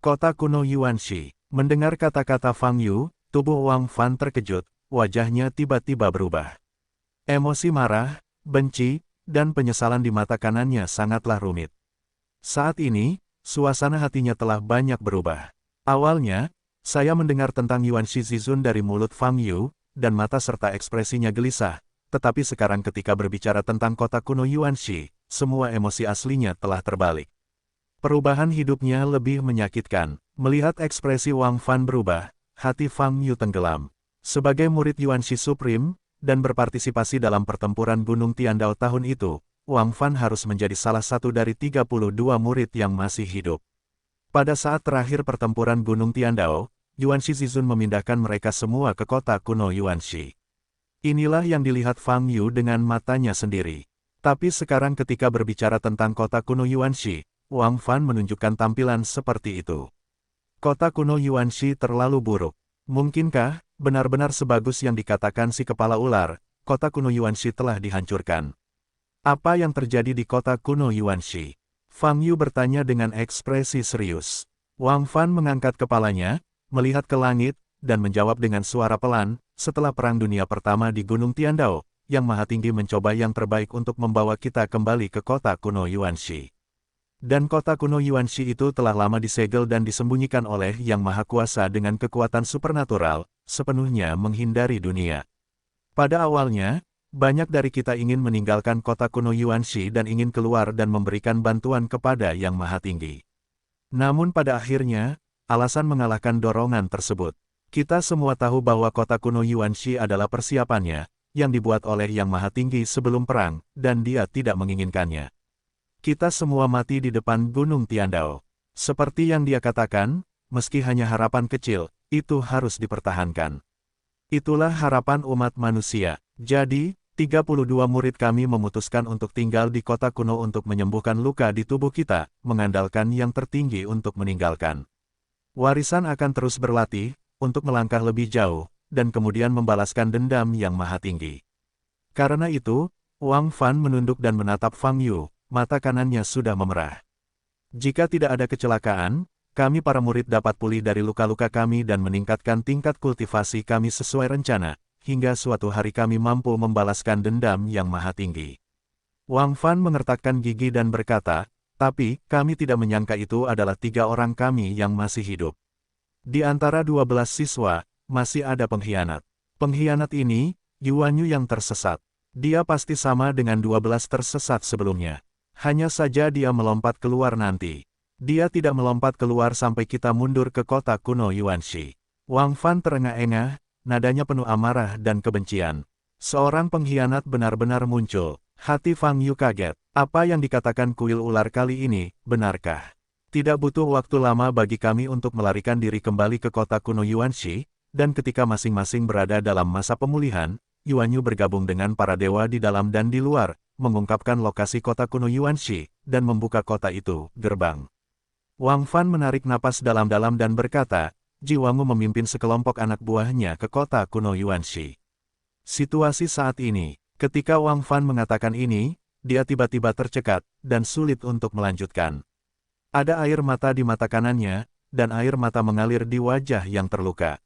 Kota kuno Yuanxi. Mendengar kata-kata Fang Yu, tubuh Wang Fan terkejut, wajahnya tiba-tiba berubah. Emosi marah, benci, dan penyesalan di mata kanannya sangatlah rumit. Saat ini, suasana hatinya telah banyak berubah. Awalnya, saya mendengar tentang Yuanxi Zizun dari mulut Fang Yu, dan mata serta ekspresinya gelisah, tetapi sekarang ketika berbicara tentang kota kuno Yuanxi, semua emosi aslinya telah terbalik. Perubahan hidupnya lebih menyakitkan. Melihat ekspresi Wang Fan berubah, hati Fang Yu tenggelam. Sebagai murid Yuanxi Supreme, dan berpartisipasi dalam pertempuran Gunung Tiandao tahun itu, Wang Fan harus menjadi salah satu dari 32 murid yang masih hidup. Pada saat terakhir pertempuran Gunung Tiandao, Yuanxi Zizun memindahkan mereka semua ke kota kuno Yuanxi. Inilah yang dilihat Fang Yu dengan matanya sendiri. Tapi sekarang ketika berbicara tentang kota kuno Yuanxi, Wang Fan menunjukkan tampilan seperti itu. Kota kuno Yuanxi terlalu buruk. Mungkinkah, benar-benar sebagus yang dikatakan si kepala ular, kota kuno Yuanxi telah dihancurkan? Apa yang terjadi di kota kuno Yuanxi? Fang Yu bertanya dengan ekspresi serius. Wang Fan mengangkat kepalanya, melihat ke langit, dan menjawab dengan suara pelan, setelah Perang Dunia Pertama di Gunung Tiandao, Yang Maha Tinggi mencoba yang terbaik untuk membawa kita kembali ke kota kuno Yuanxi. Dan kota kuno Yuanxi itu telah lama disegel dan disembunyikan oleh Yang Maha Kuasa dengan kekuatan supernatural, sepenuhnya menghindari dunia. Pada awalnya, banyak dari kita ingin meninggalkan kota kuno Yuanxi dan ingin keluar dan memberikan bantuan kepada Yang Maha Tinggi. Namun pada akhirnya, alasan mengalahkan dorongan tersebut. Kita semua tahu bahwa kota kuno Yuanxi adalah persiapannya, yang dibuat oleh Yang Maha Tinggi sebelum perang, dan dia tidak menginginkannya. Kita semua mati di depan Gunung Tiandao. Seperti yang dia katakan, meski hanya harapan kecil, itu harus dipertahankan. Itulah harapan umat manusia. Jadi, 32 murid kami memutuskan untuk tinggal di kota kuno untuk menyembuhkan luka di tubuh kita, mengandalkan yang tertinggi untuk meninggalkan. Warisan akan terus berlatih, untuk melangkah lebih jauh, dan kemudian membalaskan dendam Yang Maha Tinggi. Karena itu, Wang Fan menunduk dan menatap Fang Yu. Mata kanannya sudah memerah. Jika tidak ada kecelakaan, kami para murid dapat pulih dari luka-luka kami dan meningkatkan tingkat kultivasi kami sesuai rencana, hingga suatu hari kami mampu membalaskan dendam Yang Maha Tinggi. Wang Fan mengertakkan gigi dan berkata, tapi, kami tidak menyangka itu adalah 3 orang kami yang masih hidup. Di antara 12 siswa, masih ada pengkhianat. Pengkhianat ini, Yuanyu yang tersesat. Dia pasti sama dengan 12 tersesat sebelumnya. Hanya saja dia melompat keluar nanti. Dia tidak melompat keluar sampai kita mundur ke kota kuno Yuanxi. Wang Fan terengah-engah, nadanya penuh amarah dan kebencian. Seorang pengkhianat benar-benar muncul. Hati Fang Yu kaget. Apa yang dikatakan kuil ular kali ini, benarkah? Tidak butuh waktu lama bagi kami untuk melarikan diri kembali ke kota kuno Yuanxi, dan ketika masing-masing berada dalam masa pemulihan, Yuanyu bergabung dengan para dewa di dalam dan di luar, mengungkapkan lokasi kota kuno Yuanxi, dan membuka kota itu, gerbang. Wang Fan menarik napas dalam-dalam dan berkata, Jiwangu memimpin sekelompok anak buahnya ke kota kuno Yuanxi. Situasi saat ini, ketika Wang Fan mengatakan ini, dia tiba-tiba tercekat, dan sulit untuk melanjutkan. Ada air mata di mata kanannya, dan air mata mengalir di wajah yang terluka.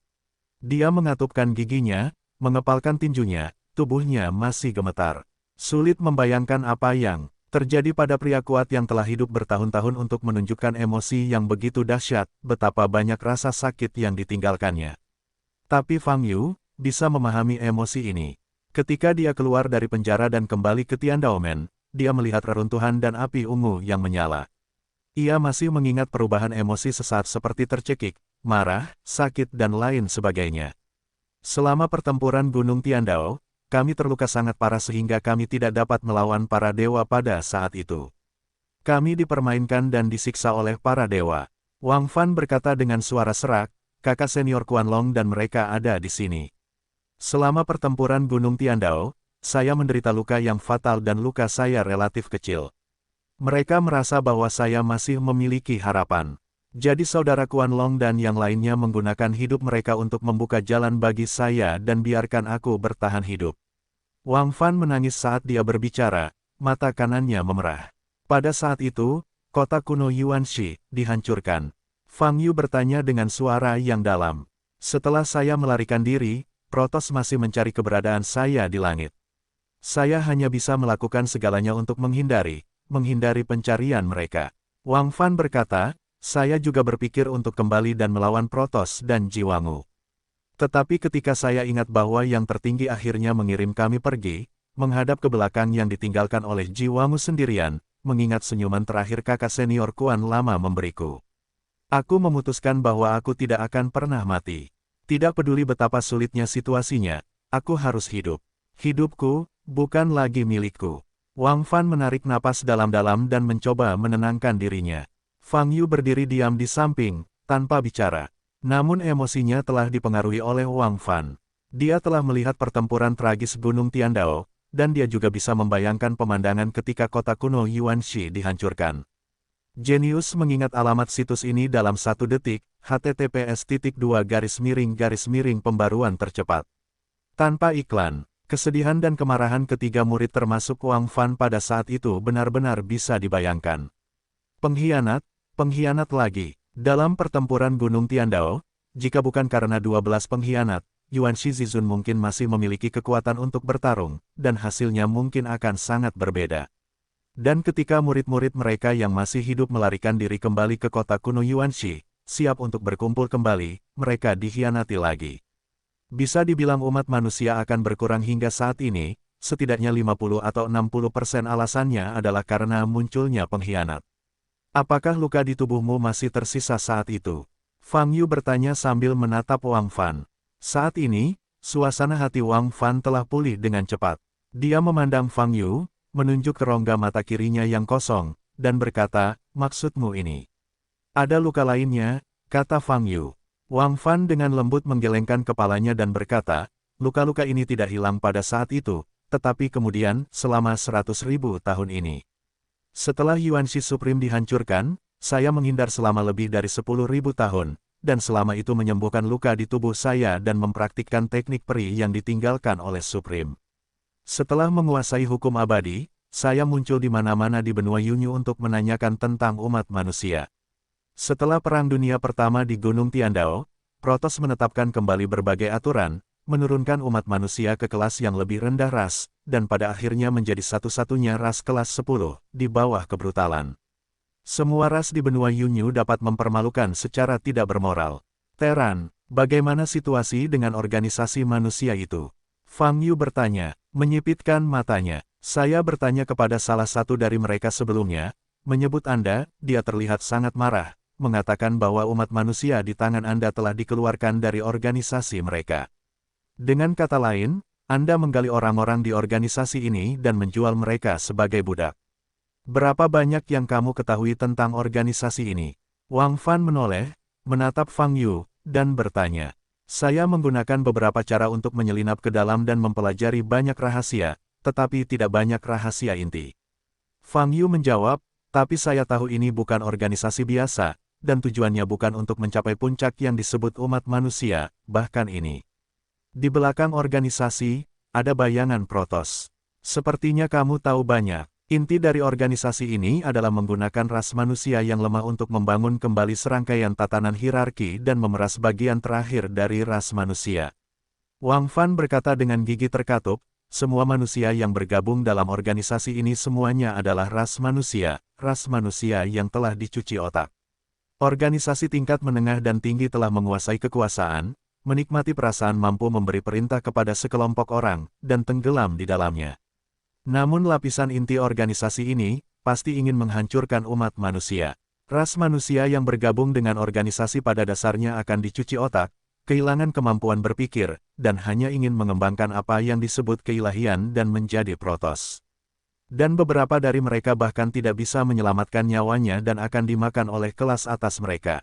Dia mengatupkan giginya, mengepalkan tinjunya, tubuhnya masih gemetar. Sulit membayangkan apa yang terjadi pada pria kuat yang telah hidup bertahun-tahun untuk menunjukkan emosi yang begitu dahsyat, betapa banyak rasa sakit yang ditinggalkannya. Tapi Fang Yu bisa memahami emosi ini. Ketika dia keluar dari penjara dan kembali ke Tiandaomen, dia melihat reruntuhan dan api ungu yang menyala. Ia masih mengingat perubahan emosi sesaat seperti tercekik, marah, sakit dan lain sebagainya. Selama pertempuran Gunung Tiandao, kami terluka sangat parah sehingga kami tidak dapat melawan para dewa pada saat itu. Kami dipermainkan dan disiksa oleh para dewa. Wang Fan berkata dengan suara serak, kakak senior Quanlong dan mereka ada di sini. Selama pertempuran Gunung Tiandao, saya menderita luka yang fatal dan luka saya relatif kecil. Mereka merasa bahwa saya masih memiliki harapan. Jadi saudara Quanlong dan yang lainnya menggunakan hidup mereka untuk membuka jalan bagi saya dan biarkan aku bertahan hidup. Wang Fan menangis saat dia berbicara, mata kanannya memerah. Pada saat itu, kota kuno Yuanxi dihancurkan. Fang Yu bertanya dengan suara yang dalam. Setelah saya melarikan diri, Protoss masih mencari keberadaan saya di langit. Saya hanya bisa melakukan segalanya untuk menghindari pencarian mereka. Wang Fan berkata, saya juga berpikir untuk kembali dan melawan Protoss dan Jiwangu. Tetapi ketika saya ingat bahwa yang tertinggi akhirnya mengirim kami pergi, menghadap ke belakang yang ditinggalkan oleh Jiwangu sendirian, mengingat senyuman terakhir kakak senior Kuan Lama memberiku. Aku memutuskan bahwa aku tidak akan pernah mati. Tidak peduli betapa sulitnya situasinya, aku harus hidup. Hidupku, bukan lagi milikku. Wang Fan menarik napas dalam-dalam dan mencoba menenangkan dirinya. Fang Yu berdiri diam di samping, tanpa bicara. Namun emosinya telah dipengaruhi oleh Wang Fan. Dia telah melihat pertempuran tragis Gunung Tiandao, dan dia juga bisa membayangkan pemandangan ketika kota kuno Yuanxi dihancurkan. Jenius mengingat alamat situs ini dalam 1 detik, https://pembaruan tercepat. Tanpa iklan, kesedihan dan kemarahan ketiga murid termasuk Wang Fan pada saat itu benar-benar bisa dibayangkan. Pengkhianat, pengkhianat lagi. Dalam pertempuran Gunung Tiandao, jika bukan karena 12 pengkhianat, Yuanxi Zizun mungkin masih memiliki kekuatan untuk bertarung, dan hasilnya mungkin akan sangat berbeda. Dan ketika murid-murid mereka yang masih hidup melarikan diri kembali ke kota kuno Yuanxi, siap untuk berkumpul kembali, mereka dikhianati lagi. Bisa dibilang umat manusia akan berkurang hingga saat ini, setidaknya 50 atau 60% alasannya adalah karena munculnya pengkhianat. Apakah luka di tubuhmu masih tersisa saat itu? Fang Yu bertanya sambil menatap Wang Fan. Saat ini, suasana hati Wang Fan telah pulih dengan cepat. Dia memandang Fang Yu, menunjuk ke rongga mata kirinya yang kosong, dan berkata, maksudmu ini? Ada luka lainnya, kata Fang Yu. Wang Fan dengan lembut menggelengkan kepalanya dan berkata, luka-luka ini tidak hilang pada saat itu, tetapi kemudian, selama 100.000 tahun ini. Setelah Yuanxi Supreme dihancurkan, saya menghindar selama lebih dari 10.000 tahun, dan selama itu menyembuhkan luka di tubuh saya dan mempraktikkan teknik peri yang ditinggalkan oleh Supreme. Setelah menguasai hukum abadi, saya muncul di mana-mana di benua Yunyu untuk menanyakan tentang umat manusia. Setelah Perang Dunia Pertama di Gunung Tiandao, Protoss menetapkan kembali berbagai aturan, menurunkan umat manusia ke kelas yang lebih rendah ras, dan pada akhirnya menjadi satu-satunya ras kelas 10, di bawah kebrutalan. Semua ras di benua Yunyu dapat mempermalukan secara tidak bermoral. Teran, bagaimana situasi dengan organisasi manusia itu? Fang Yu bertanya, menyipitkan matanya. Saya bertanya kepada salah satu dari mereka sebelumnya, menyebut Anda, dia terlihat sangat marah, mengatakan bahwa umat manusia di tangan Anda telah dikeluarkan dari organisasi mereka. Dengan kata lain, Anda menggali orang-orang di organisasi ini dan menjual mereka sebagai budak. Berapa banyak yang kamu ketahui tentang organisasi ini? Wang Fan menoleh, menatap Fang Yu, dan bertanya. Saya menggunakan beberapa cara untuk menyelinap ke dalam dan mempelajari banyak rahasia, tetapi tidak banyak rahasia inti. Fang Yu menjawab, tapi saya tahu ini bukan organisasi biasa, dan tujuannya bukan untuk mencapai puncak yang disebut umat manusia, bahkan ini. Di belakang organisasi, ada bayangan Protoss. Sepertinya kamu tahu banyak. Inti dari organisasi ini adalah menggunakan ras manusia yang lemah untuk membangun kembali serangkaian tatanan hierarki dan memeras bagian terakhir dari ras manusia. Wang Fan berkata dengan gigi terkatup, semua manusia yang bergabung dalam organisasi ini semuanya adalah ras manusia yang telah dicuci otak. Organisasi tingkat menengah dan tinggi telah menguasai kekuasaan, menikmati perasaan mampu memberi perintah kepada sekelompok orang, dan tenggelam di dalamnya. Namun lapisan inti organisasi ini, pasti ingin menghancurkan umat manusia. Ras manusia yang bergabung dengan organisasi pada dasarnya akan dicuci otak, kehilangan kemampuan berpikir, dan hanya ingin mengembangkan apa yang disebut keilahian dan menjadi Protoss. Dan beberapa dari mereka bahkan tidak bisa menyelamatkan nyawanya dan akan dimakan oleh kelas atas mereka.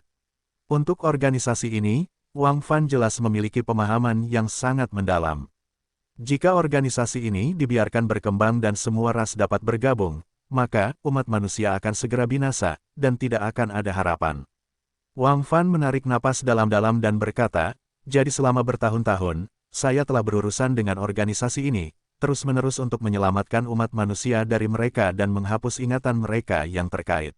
Untuk organisasi ini, Wang Fan jelas memiliki pemahaman yang sangat mendalam. Jika organisasi ini dibiarkan berkembang dan semua ras dapat bergabung, maka umat manusia akan segera binasa, dan tidak akan ada harapan. Wang Fan menarik napas dalam-dalam dan berkata, jadi selama bertahun-tahun, saya telah berurusan dengan organisasi ini, terus-menerus untuk menyelamatkan umat manusia dari mereka dan menghapus ingatan mereka yang terkait.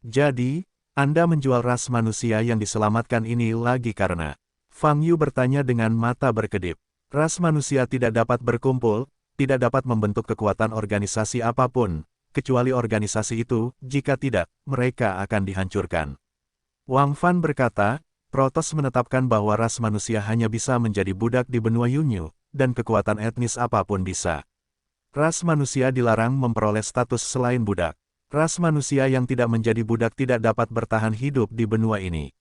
Jadi, Anda menjual ras manusia yang diselamatkan ini lagi karena... Fang Yu bertanya dengan mata berkedip. Ras manusia tidak dapat berkumpul, tidak dapat membentuk kekuatan organisasi apapun, kecuali organisasi itu, jika tidak, mereka akan dihancurkan. Wang Fan berkata, Protoss menetapkan bahwa ras manusia hanya bisa menjadi budak di benua Yunyu, dan kekuatan etnis apapun bisa. Ras manusia dilarang memperoleh status selain budak. Ras manusia yang tidak menjadi budak tidak dapat bertahan hidup di benua ini.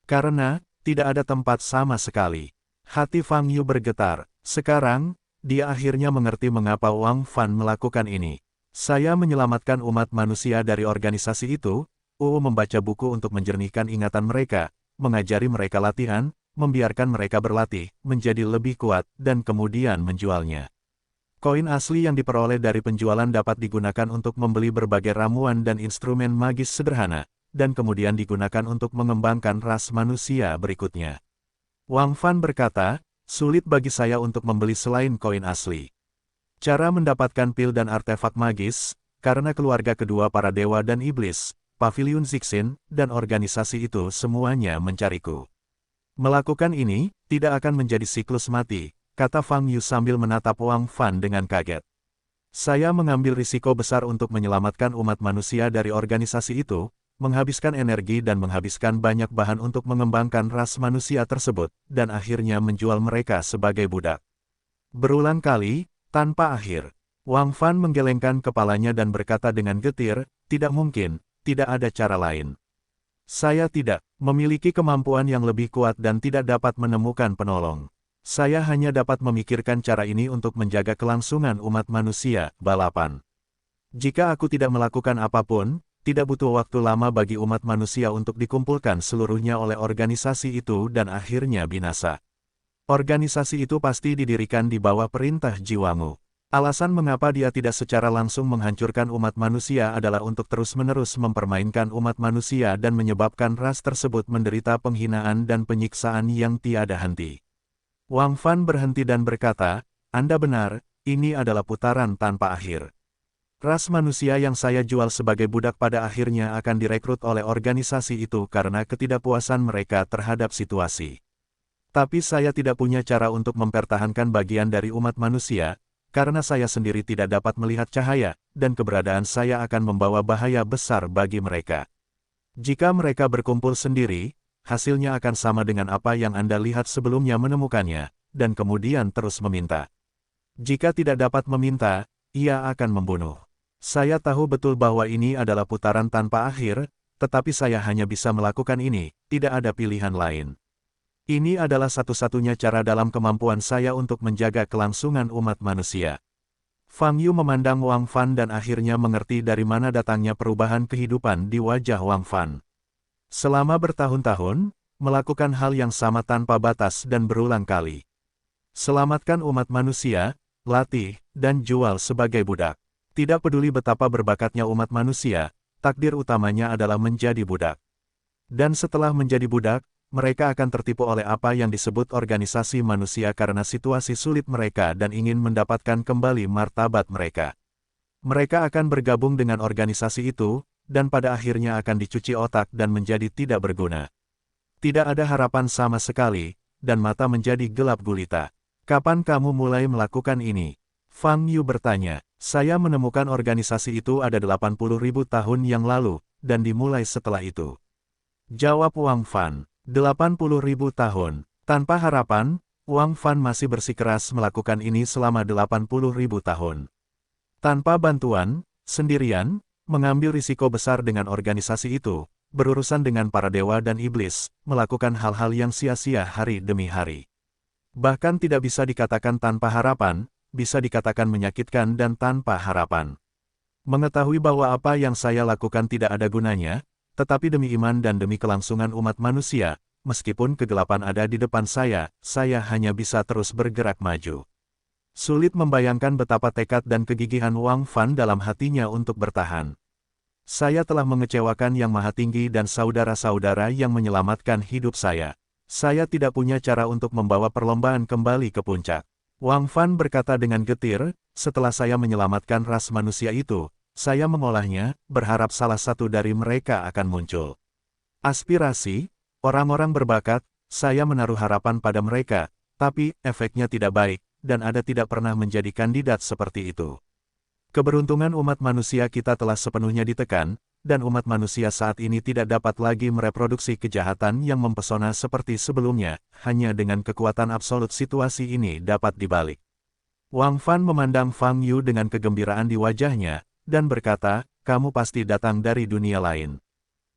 Karena, tidak ada tempat sama sekali. Hati Fang Yu bergetar. Sekarang, dia akhirnya mengerti mengapa Wang Fan melakukan ini. Saya menyelamatkan umat manusia dari organisasi itu. Membaca buku untuk menjernihkan ingatan mereka, mengajari mereka latihan, membiarkan mereka berlatih, menjadi lebih kuat, dan kemudian menjualnya. Koin asli yang diperoleh dari penjualan dapat digunakan untuk membeli berbagai ramuan dan instrumen magis sederhana, dan kemudian digunakan untuk mengembangkan ras manusia berikutnya. Wang Fan berkata, sulit bagi saya untuk membeli selain koin asli. Cara mendapatkan pil dan artefak magis, karena keluarga kedua para dewa dan iblis, Pavilion Zixin, dan organisasi itu semuanya mencariku. Melakukan ini, tidak akan menjadi siklus mati, kata Fang Yu sambil menatap Wang Fan dengan kaget. Saya mengambil risiko besar untuk menyelamatkan umat manusia dari organisasi itu, menghabiskan energi dan menghabiskan banyak bahan untuk mengembangkan ras manusia tersebut, dan akhirnya menjual mereka sebagai budak. Berulang kali, tanpa akhir, Wang Fan menggelengkan kepalanya dan berkata dengan getir, tidak mungkin. Tidak ada cara lain. Saya tidak memiliki kemampuan yang lebih kuat dan tidak dapat menemukan penolong. Saya hanya dapat memikirkan cara ini untuk menjaga kelangsungan umat manusia, balapan. Jika aku tidak melakukan apapun, tidak butuh waktu lama bagi umat manusia untuk dikumpulkan seluruhnya oleh organisasi itu dan akhirnya binasa. Organisasi itu pasti didirikan di bawah perintah Jiwangu. Alasan mengapa dia tidak secara langsung menghancurkan umat manusia adalah untuk terus-menerus mempermainkan umat manusia dan menyebabkan ras tersebut menderita penghinaan dan penyiksaan yang tiada henti. Wang Fan berhenti dan berkata, Anda benar, ini adalah putaran tanpa akhir. Ras manusia yang saya jual sebagai budak pada akhirnya akan direkrut oleh organisasi itu karena ketidakpuasan mereka terhadap situasi. Tapi saya tidak punya cara untuk mempertahankan bagian dari umat manusia, karena saya sendiri tidak dapat melihat cahaya, dan keberadaan saya akan membawa bahaya besar bagi mereka. Jika mereka berkumpul sendiri, hasilnya akan sama dengan apa yang Anda lihat sebelumnya menemukannya, dan kemudian terus meminta. Jika tidak dapat meminta, ia akan membunuh. Saya tahu betul bahwa ini adalah putaran tanpa akhir, tetapi saya hanya bisa melakukan ini, tidak ada pilihan lain. Ini adalah satu-satunya cara dalam kemampuan saya untuk menjaga kelangsungan umat manusia. Fang Yu memandang Wang Fan dan akhirnya mengerti dari mana datangnya perubahan kehidupan di wajah Wang Fan. Selama bertahun-tahun, melakukan hal yang sama tanpa batas dan berulang kali. Selamatkan umat manusia, latih, dan jual sebagai budak. Tidak peduli betapa berbakatnya umat manusia, takdir utamanya adalah menjadi budak. Dan setelah menjadi budak, mereka akan tertipu oleh apa yang disebut organisasi manusia karena situasi sulit mereka dan ingin mendapatkan kembali martabat mereka. Mereka akan bergabung dengan organisasi itu, dan pada akhirnya akan dicuci otak dan menjadi tidak berguna. Tidak ada harapan sama sekali, dan mata menjadi gelap gulita. Kapan kamu mulai melakukan ini? Fang Yu bertanya. Saya menemukan organisasi itu ada 80.000 tahun yang lalu, dan dimulai setelah itu. Jawab Wang Fan. 80.000 tahun. Tanpa harapan, Wang Fan masih bersikeras melakukan ini selama 80.000 tahun. Tanpa bantuan, sendirian, mengambil risiko besar dengan organisasi itu, berurusan dengan para dewa dan iblis, melakukan hal-hal yang sia-sia hari demi hari. Bahkan tidak bisa dikatakan tanpa harapan, bisa dikatakan menyakitkan dan tanpa harapan. Mengetahui bahwa apa yang saya lakukan tidak ada gunanya, tetapi demi iman dan demi kelangsungan umat manusia, meskipun kegelapan ada di depan saya hanya bisa terus bergerak maju. Sulit membayangkan betapa tekad dan kegigihan Wang Fan dalam hatinya untuk bertahan. Saya telah mengecewakan Yang Maha Tinggi dan saudara-saudara yang menyelamatkan hidup saya. Saya tidak punya cara untuk membawa perlombaan kembali ke puncak. Wang Fan berkata dengan getir, setelah saya menyelamatkan ras manusia itu, saya mengolahnya, berharap salah satu dari mereka akan muncul. Aspirasi, orang-orang berbakat, saya menaruh harapan pada mereka, tapi efeknya tidak baik, dan Anda tidak pernah menjadi kandidat seperti itu. Keberuntungan umat manusia kita telah sepenuhnya ditekan, dan umat manusia saat ini tidak dapat lagi mereproduksi kejahatan yang mempesona seperti sebelumnya, hanya dengan kekuatan absolut situasi ini dapat dibalik. Wang Fan memandang Fang Yu dengan kegembiraan di wajahnya, dan berkata, kamu pasti datang dari dunia lain.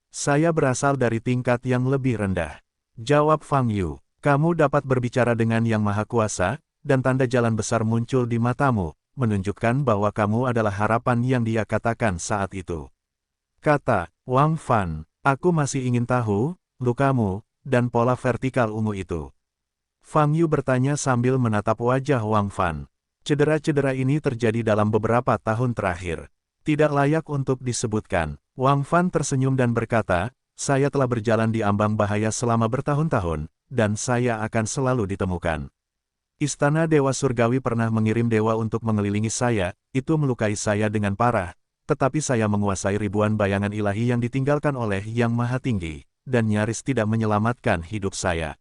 Saya berasal dari tingkat yang lebih rendah. Jawab Fang Yu, kamu dapat berbicara dengan Yang Maha Kuasa, dan tanda jalan besar muncul di matamu, menunjukkan bahwa kamu adalah harapan yang dia katakan saat itu. Kata Wang Fan, aku masih ingin tahu, lukamu, dan pola vertikal ungu itu. Fang Yu bertanya sambil menatap wajah Wang Fan. Cedera-cedera ini terjadi dalam beberapa tahun terakhir. Tidak layak untuk disebutkan. Wang Fan tersenyum dan berkata, saya telah berjalan di ambang bahaya selama bertahun-tahun, dan saya akan selalu ditemukan. Istana Dewa Surgawi pernah mengirim dewa untuk mengelilingi saya, itu melukai saya dengan parah. Tetapi saya menguasai ribuan bayangan ilahi yang ditinggalkan oleh Yang Maha Tinggi, dan nyaris tidak menyelamatkan hidup saya.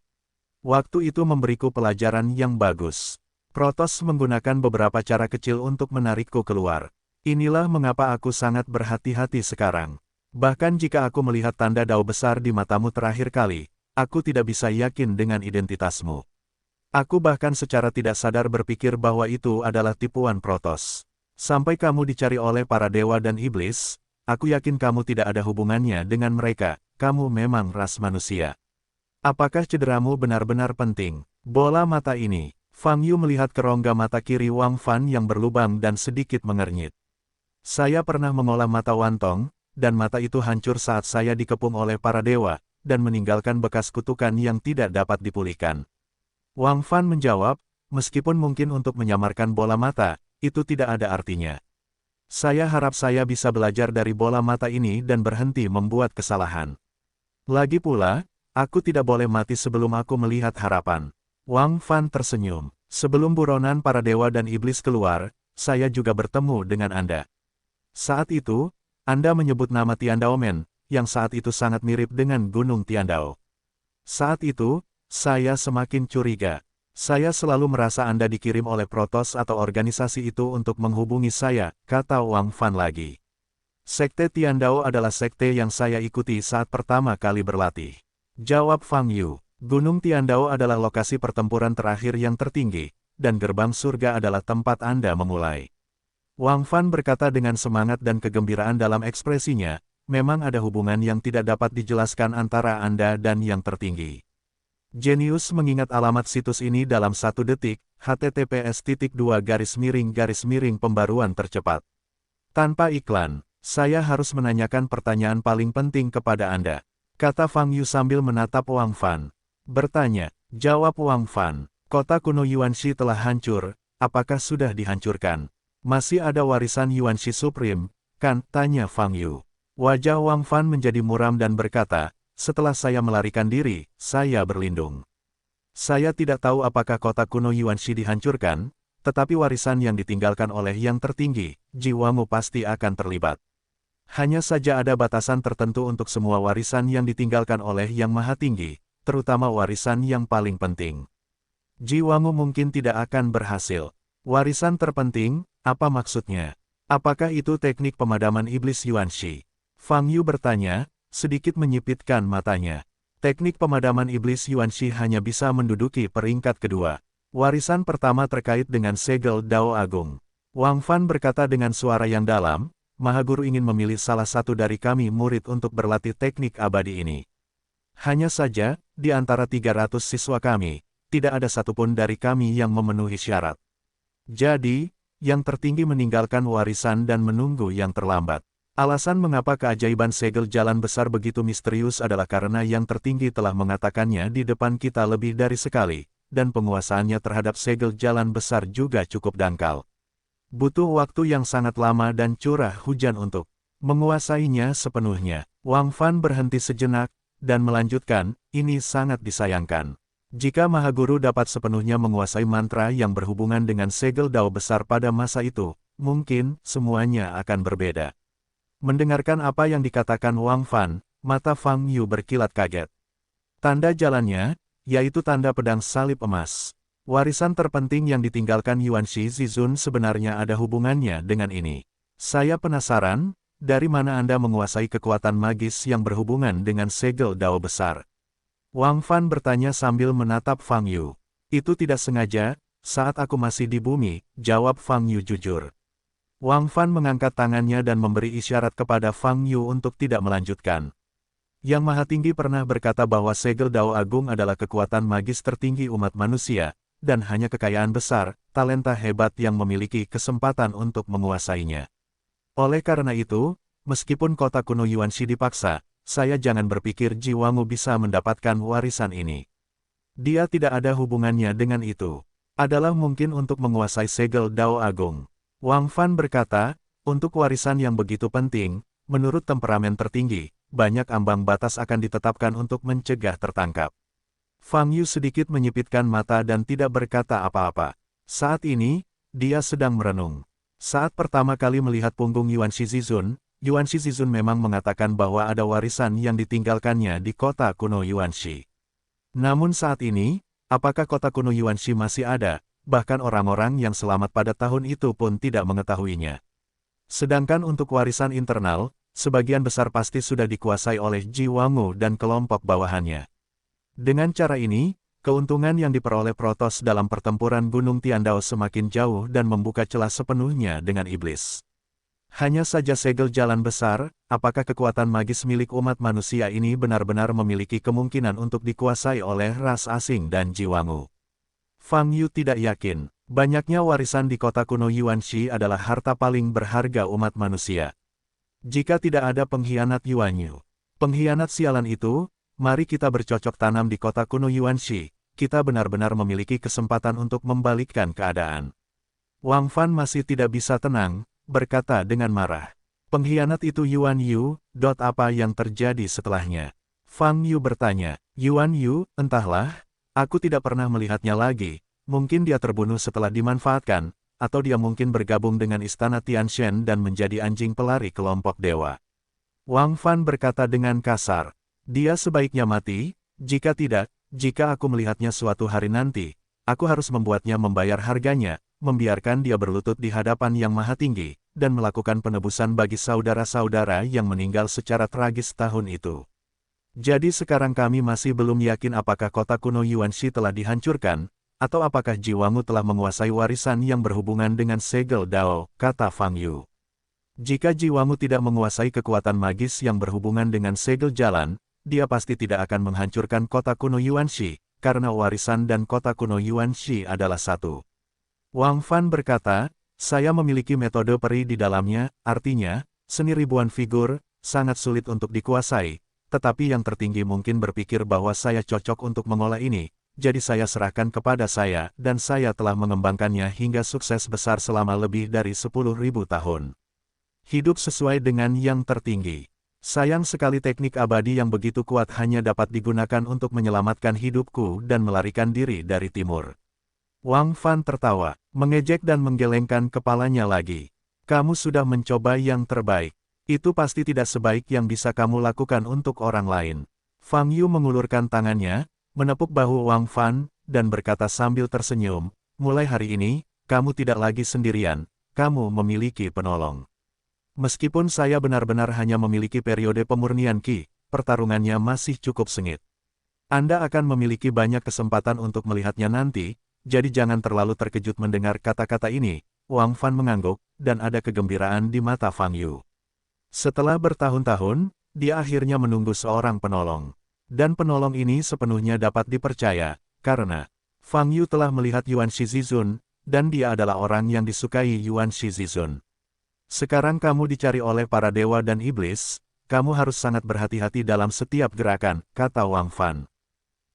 Waktu itu memberiku pelajaran yang bagus. Protos menggunakan beberapa cara kecil untuk menarikku keluar. Inilah mengapa aku sangat berhati-hati sekarang. Bahkan jika aku melihat tanda dao besar di matamu terakhir kali, aku tidak bisa yakin dengan identitasmu. Aku bahkan secara tidak sadar berpikir bahwa itu adalah tipuan Protos. Sampai kamu dicari oleh para dewa dan iblis, aku yakin kamu tidak ada hubungannya dengan mereka, kamu memang ras manusia. Apakah cederamu benar-benar penting? Bola mata ini. Fang Yu melihat ke rongga mata kiri Wang Fan yang berlubang dan sedikit mengernyit. Saya pernah mengolah mata Wantong, dan mata itu hancur saat saya dikepung oleh para dewa, dan meninggalkan bekas kutukan yang tidak dapat dipulihkan. Wang Fan menjawab, meskipun mungkin untuk menyamarkan bola mata, itu tidak ada artinya. Saya harap saya bisa belajar dari bola mata ini dan berhenti membuat kesalahan. Lagi pula, aku tidak boleh mati sebelum aku melihat harapan. Wang Fan tersenyum. Sebelum buronan para dewa dan iblis keluar, saya juga bertemu dengan Anda. Saat itu, Anda menyebut nama Tiandaomen, yang saat itu sangat mirip dengan Gunung Tiandao. Saat itu, saya semakin curiga. Saya selalu merasa Anda dikirim oleh Protos atau organisasi itu untuk menghubungi saya, kata Wang Fan lagi. Sekte Tiandao adalah sekte yang saya ikuti saat pertama kali berlatih. Jawab Fang Yu, Gunung Tiandao adalah lokasi pertempuran terakhir yang tertinggi, dan gerbang surga adalah tempat Anda memulai. Wang Fan berkata dengan semangat dan kegembiraan dalam ekspresinya, memang ada hubungan yang tidak dapat dijelaskan antara Anda dan yang tertinggi. Jenius mengingat alamat situs ini dalam 1 detik, https://pembaruan tercepat. Tanpa iklan, saya harus menanyakan pertanyaan paling penting kepada Anda, kata Fang Yu sambil menatap Wang Fan. Bertanya, jawab Wang Fan, kota kuno Yuanxi telah hancur, apakah sudah dihancurkan? Masih ada warisan Yuanxi Supreme, kan? Tanya Fang Yu. Wajah Wang Fan menjadi muram dan berkata, setelah saya melarikan diri, saya berlindung. Saya tidak tahu apakah kota kuno Yuanxi dihancurkan, tetapi warisan yang ditinggalkan oleh yang tertinggi, jiwamu pasti akan terlibat. Hanya saja ada batasan tertentu untuk semua warisan yang ditinggalkan oleh Yang Maha Tinggi, terutama warisan yang paling penting. Jiwamu mungkin tidak akan berhasil. Warisan terpenting, apa maksudnya? Apakah itu teknik pemadaman iblis Yuanxi? Fang Yu bertanya, sedikit menyipitkan matanya. Teknik pemadaman iblis Yuanxi hanya bisa menduduki peringkat kedua. Warisan pertama terkait dengan segel Dao Agung. Wang Fan berkata dengan suara yang dalam, Maha Guru ingin memilih salah satu dari kami murid untuk berlatih teknik abadi ini. Hanya saja, di antara 300 siswa kami, tidak ada satupun dari kami yang memenuhi syarat. Jadi, yang tertinggi meninggalkan warisan dan menunggu yang terlambat. Alasan mengapa keajaiban segel jalan besar begitu misterius adalah karena yang tertinggi telah mengatakannya di depan kita lebih dari sekali, dan penguasaannya terhadap segel jalan besar juga cukup dangkal. Butuh waktu yang sangat lama dan curah hujan untuk menguasainya sepenuhnya. Wang Fan berhenti sejenak, dan melanjutkan, ini sangat disayangkan. Jika Maha Guru dapat sepenuhnya menguasai mantra yang berhubungan dengan segel Dao besar pada masa itu, mungkin semuanya akan berbeda. Mendengarkan apa yang dikatakan Wang Fan, Mata Fang Yu berkilat kaget. Tanda jalannya, yaitu tanda pedang salib emas. Warisan terpenting yang ditinggalkan Yuan Shizizun sebenarnya ada hubungannya dengan ini. Saya penasaran, dari mana Anda menguasai kekuatan magis yang berhubungan dengan segel Dao besar? Wang Fan bertanya sambil menatap Fang Yu. Itu tidak sengaja, saat aku masih di bumi, jawab Fang Yu jujur. Wang Fan mengangkat tangannya dan memberi isyarat kepada Fang Yu untuk tidak melanjutkan. Yang Maha Tinggi pernah berkata bahwa segel Dao Agung adalah kekuatan magis tertinggi umat manusia, dan hanya kekayaan besar, talenta hebat yang memiliki kesempatan untuk menguasainya. Oleh karena itu, meskipun kota kuno Yuanxi dipaksa, saya jangan berpikir Ji Wangu bisa mendapatkan warisan ini. Dia tidak ada hubungannya dengan itu. Adalah mungkin untuk menguasai segel Dao Agung. Wang Fan berkata, untuk warisan yang begitu penting, menurut temperamen tertinggi, banyak ambang batas akan ditetapkan untuk mencegah tertangkap. Fang Yu sedikit menyipitkan mata dan tidak berkata apa-apa. Saat ini, dia sedang merenung. Saat pertama kali melihat punggung Yuan Shizizun memang mengatakan bahwa ada warisan yang ditinggalkannya di kota kuno Yuanxi. Namun saat ini, apakah kota kuno Yuanxi masih ada, bahkan orang-orang yang selamat pada tahun itu pun tidak mengetahuinya. Sedangkan untuk warisan internal, sebagian besar pasti sudah dikuasai oleh Ji Wangu dan kelompok bawahannya. Dengan cara ini, keuntungan yang diperoleh Protoss dalam pertempuran Gunung Tiandao semakin jauh dan membuka celah sepenuhnya dengan iblis. Hanya saja segel jalan besar, apakah kekuatan magis milik umat manusia ini benar-benar memiliki kemungkinan untuk dikuasai oleh ras asing dan Ji Wangu? Fang Yu tidak yakin, banyaknya warisan di kota kuno Yuanxi adalah harta paling berharga umat manusia. Jika tidak ada pengkhianat Yuan Yu, pengkhianat sialan itu, mari kita bercocok tanam di kota kuno Yuanxi, kita benar-benar memiliki kesempatan untuk membalikkan keadaan. Wang Fan masih tidak bisa tenang, berkata dengan marah. Pengkhianat itu Yuan Yu, apa yang terjadi setelahnya? Fang Yu bertanya. Yuan Yu, entahlah, aku tidak pernah melihatnya lagi, mungkin dia terbunuh setelah dimanfaatkan, atau dia mungkin bergabung dengan istana Tianshan dan menjadi anjing pelari kelompok dewa. Wang Fan berkata dengan kasar, dia sebaiknya mati, jika tidak, jika aku melihatnya suatu hari nanti, aku harus membuatnya membayar harganya, membiarkan dia berlutut di hadapan Yang Maha Tinggi, dan melakukan penebusan bagi saudara-saudara yang meninggal secara tragis tahun itu. Jadi sekarang kami masih belum yakin apakah kota kuno Yuanxi telah dihancurkan, atau apakah Ji Wangu telah menguasai warisan yang berhubungan dengan segel Dao, kata Fang Yu. Jika Ji Wangu tidak menguasai kekuatan magis yang berhubungan dengan segel jalan, dia pasti tidak akan menghancurkan kota kuno Yuanxi, karena warisan dan kota kuno Yuanxi adalah satu. Wang Fan berkata, saya memiliki metode peri di dalamnya, artinya, seni ribuan figur, sangat sulit untuk dikuasai, tetapi yang tertinggi mungkin berpikir bahwa saya cocok untuk mengolah ini, jadi saya serahkan kepada saya, dan saya telah mengembangkannya hingga sukses besar selama lebih dari 10.000 tahun. Hidup sesuai dengan yang tertinggi. Sayang sekali teknik abadi yang begitu kuat hanya dapat digunakan untuk menyelamatkan hidupku dan melarikan diri dari timur. Wang Fan tertawa, mengejek dan menggelengkan kepalanya lagi. Kamu sudah mencoba yang terbaik. Itu pasti tidak sebaik yang bisa kamu lakukan untuk orang lain. Fang Yu mengulurkan tangannya, menepuk bahu Wang Fan, dan berkata sambil tersenyum, mulai hari ini, kamu tidak lagi sendirian, kamu memiliki penolong. Meskipun saya benar-benar hanya memiliki periode pemurnian Qi, pertarungannya masih cukup sengit. Anda akan memiliki banyak kesempatan untuk melihatnya nanti, jadi jangan terlalu terkejut mendengar kata-kata ini. Wang Fan mengangguk, dan ada kegembiraan di mata Fang Yu. Setelah bertahun-tahun, dia akhirnya menunggu seorang penolong. Dan penolong ini sepenuhnya dapat dipercaya, karena Fang Yu telah melihat Yuan Shizizun, dan dia adalah orang yang disukai Yuan Shizizun. Sekarang kamu dicari oleh para dewa dan iblis, kamu harus sangat berhati-hati dalam setiap gerakan, kata Wang Fan.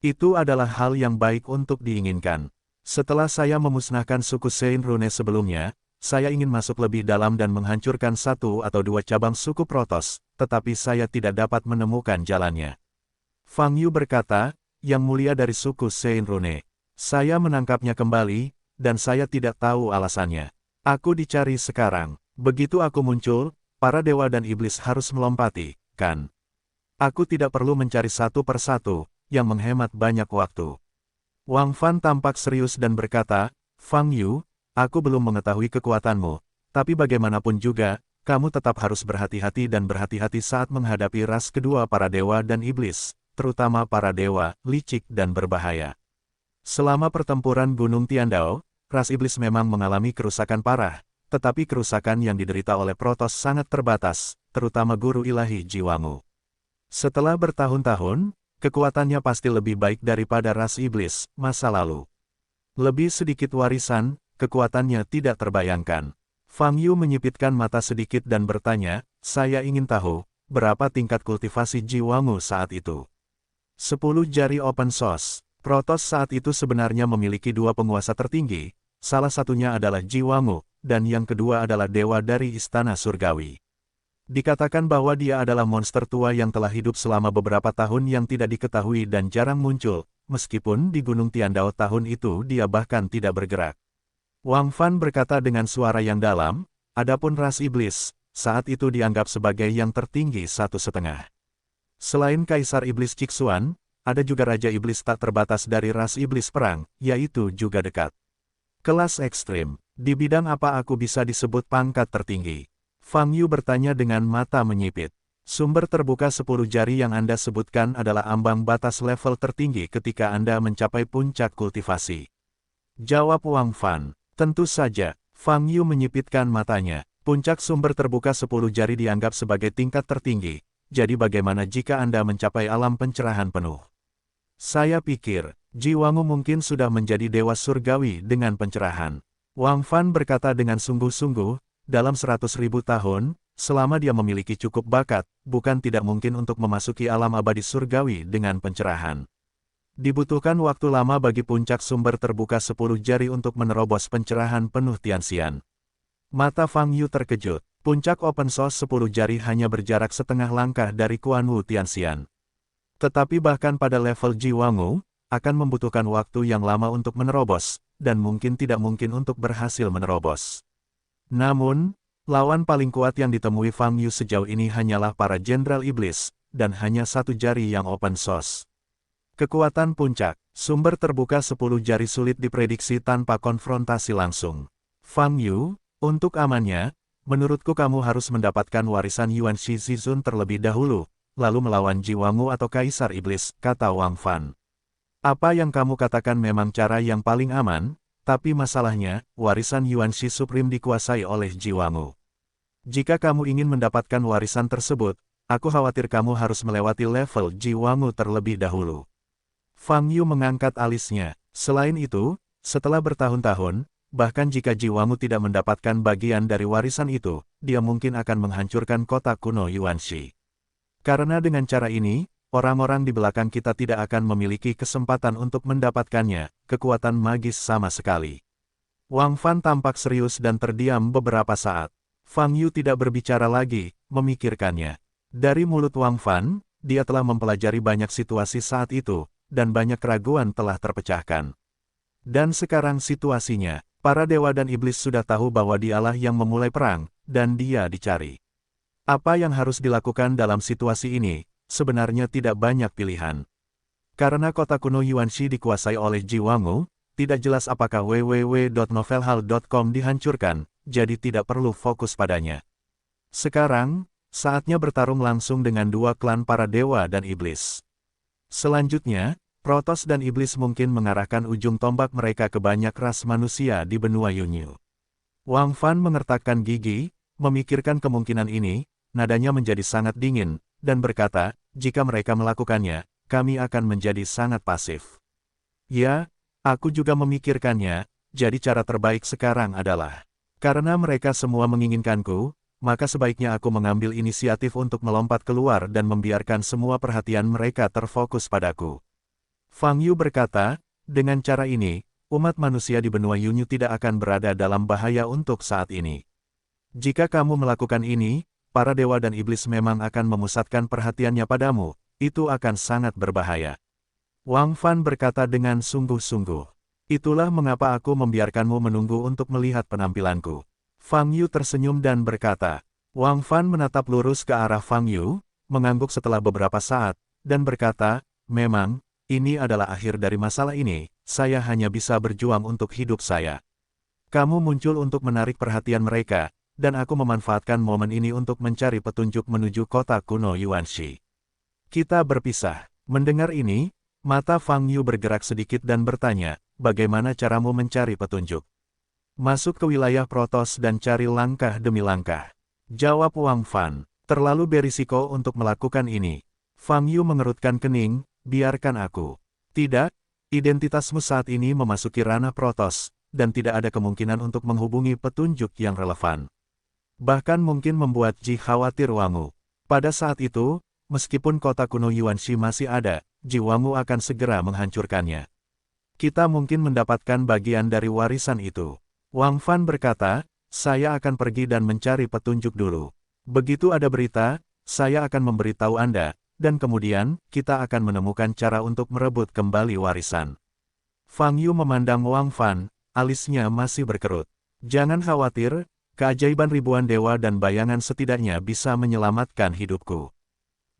Itu adalah hal yang baik untuk diinginkan. Setelah saya memusnahkan suku Sein Rune sebelumnya, saya ingin masuk lebih dalam dan menghancurkan satu atau dua cabang suku Protoss, tetapi saya tidak dapat menemukan jalannya. Fang Yu berkata, yang mulia dari suku Sein Rune. Saya menangkapnya kembali, dan saya tidak tahu alasannya. Aku dicari sekarang. Begitu aku muncul, para dewa dan iblis harus melompati, kan? Aku tidak perlu mencari satu persatu, yang menghemat banyak waktu. Wang Fan tampak serius dan berkata, Fang Yu, aku belum mengetahui kekuatanmu, tapi bagaimanapun juga, kamu tetap harus berhati-hati dan berhati-hati saat menghadapi ras kedua para dewa dan iblis, terutama para dewa, licik dan berbahaya. Selama pertempuran Gunung Tiandao, ras iblis memang mengalami kerusakan parah, tetapi kerusakan yang diderita oleh Protoss sangat terbatas, terutama guru ilahi Jiwangu. Setelah bertahun-tahun, kekuatannya pasti lebih baik daripada ras iblis masa lalu. Lebih sedikit warisan, kekuatannya tidak terbayangkan. Fang Yu menyipitkan mata sedikit dan bertanya, saya ingin tahu, berapa tingkat kultivasi Jiwangu saat itu? 10 jari open source. Protoss saat itu sebenarnya memiliki dua penguasa tertinggi, salah satunya adalah Jiwangu, dan yang kedua adalah dewa dari Istana Surgawi. Dikatakan bahwa dia adalah monster tua yang telah hidup selama beberapa tahun yang tidak diketahui dan jarang muncul, meskipun di Gunung Tiandao tahun itu dia bahkan tidak bergerak. Wang Fan berkata dengan suara yang dalam, adapun ras iblis, saat itu dianggap sebagai yang tertinggi 1,5. Selain Kaisar Iblis Cixuan, ada juga Raja Iblis tak terbatas dari ras iblis perang, yaitu juga dekat. Kelas ekstrim, di bidang apa aku bisa disebut pangkat tertinggi? Fang Yu bertanya dengan mata menyipit. Sumber terbuka 10 jari yang Anda sebutkan adalah ambang batas level tertinggi ketika Anda mencapai puncak kultivasi. Jawab Wang Fan. Tentu saja, Fang Yu menyipitkan matanya. Puncak sumber terbuka 10 jari dianggap sebagai tingkat tertinggi. Jadi bagaimana jika Anda mencapai alam pencerahan penuh? Saya pikir, Jiwangu mungkin sudah menjadi dewa surgawi dengan pencerahan. Wang Fan berkata dengan sungguh-sungguh, dalam 100.000 tahun, selama dia memiliki cukup bakat, bukan tidak mungkin untuk memasuki alam abadi surgawi dengan pencerahan. Dibutuhkan waktu lama bagi puncak sumber terbuka 10 jari untuk menerobos pencerahan penuh Tianxian. Mata Fang Yu terkejut, puncak open source 10 jari hanya berjarak setengah langkah dari Kuanwu Tianxian. Tetapi bahkan pada level Jiwangu, akan membutuhkan waktu yang lama untuk menerobos, dan mungkin tidak mungkin untuk berhasil menerobos. Namun, lawan paling kuat yang ditemui Fang Yu sejauh ini hanyalah para jenderal iblis, dan hanya satu jari yang open source. Kekuatan puncak, sumber terbuka 10 jari sulit diprediksi tanpa konfrontasi langsung. Fang Yu, untuk amannya, menurutku kamu harus mendapatkan warisan Yuan Shi Zizun terlebih dahulu, lalu melawan Jiwangu atau Kaisar Iblis, kata Wang Fan. Apa yang kamu katakan memang cara yang paling aman, tapi masalahnya, warisan Yuan Shi Supreme dikuasai oleh Jiwangu. Jika kamu ingin mendapatkan warisan tersebut, aku khawatir kamu harus melewati level Jiwangu terlebih dahulu. Fang Yu mengangkat alisnya. Selain itu, setelah bertahun-tahun, bahkan jika Jiwangu tidak mendapatkan bagian dari warisan itu, dia mungkin akan menghancurkan kota kuno Yuan Shi. Karena dengan cara ini, orang-orang di belakang kita tidak akan memiliki kesempatan untuk mendapatkannya, kekuatan magis sama sekali. Wang Fan tampak serius dan terdiam beberapa saat. Fang Yu tidak berbicara lagi, memikirkannya. Dari mulut Wang Fan, dia telah mempelajari banyak situasi saat itu, dan banyak keraguan telah terpecahkan. Dan sekarang situasinya, para dewa dan iblis sudah tahu bahwa dialah yang memulai perang, dan dia dicari. Apa yang harus dilakukan dalam situasi ini? Sebenarnya tidak banyak pilihan. Karena kota kuno Yuan Shi dikuasai oleh Jiwangu, tidak jelas apakah www.novelhall.com dihancurkan, jadi tidak perlu fokus padanya. Sekarang, saatnya bertarung langsung dengan dua klan para dewa dan iblis. Selanjutnya, Protoss dan iblis mungkin mengarahkan ujung tombak mereka ke banyak ras manusia di benua Yunyu. Wang Fan mengertakkan gigi, memikirkan kemungkinan ini, nadanya menjadi sangat dingin, dan berkata, jika mereka melakukannya, kami akan menjadi sangat pasif. Ya, aku juga memikirkannya, jadi cara terbaik sekarang adalah, karena mereka semua menginginkanku, maka sebaiknya aku mengambil inisiatif untuk melompat keluar dan membiarkan semua perhatian mereka terfokus padaku. Fang Yu berkata, dengan cara ini, umat manusia di benua Yunyu tidak akan berada dalam bahaya untuk saat ini. Jika kamu melakukan ini, para dewa dan iblis memang akan memusatkan perhatiannya padamu, itu akan sangat berbahaya. Wang Fan berkata dengan sungguh-sungguh. Itulah mengapa aku membiarkanmu menunggu untuk melihat penampilanku. Fang Yu tersenyum dan berkata. Wang Fan menatap lurus ke arah Fang Yu, mengangguk setelah beberapa saat, dan berkata, memang, ini adalah akhir dari masalah ini, saya hanya bisa berjuang untuk hidup saya. Kamu muncul untuk menarik perhatian mereka, dan aku memanfaatkan momen ini untuk mencari petunjuk menuju kota kuno Yuanxi. Kita berpisah. Mendengar ini, mata Fang Yu bergerak sedikit dan bertanya, bagaimana caramu mencari petunjuk? Masuk ke wilayah Protos dan cari langkah demi langkah. Jawab Wang Fan, terlalu berisiko untuk melakukan ini. Fang Yu mengerutkan kening, biarkan aku. Tidak, identitasmu saat ini memasuki ranah Protos, dan tidak ada kemungkinan untuk menghubungi petunjuk yang relevan. Bahkan mungkin membuat Ji khawatir Wangu. Pada saat itu, meskipun kota kuno Yuanxi masih ada, Ji Wangu akan segera menghancurkannya. Kita mungkin mendapatkan bagian dari warisan itu. Wang Fan berkata, saya akan pergi dan mencari petunjuk dulu. Begitu ada berita, saya akan memberitahu Anda, dan kemudian, kita akan menemukan cara untuk merebut kembali warisan. Fang Yu memandang Wang Fan, alisnya masih berkerut. Jangan khawatir, keajaiban ribuan dewa dan bayangan setidaknya bisa menyelamatkan hidupku.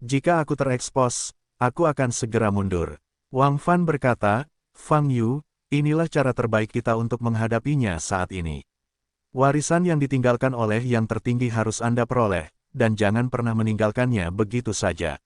Jika aku terekspos, aku akan segera mundur. Wang Fan berkata, Fang Yu, inilah cara terbaik kita untuk menghadapinya saat ini. Warisan yang ditinggalkan oleh yang tertinggi harus Anda peroleh, dan jangan pernah meninggalkannya begitu saja.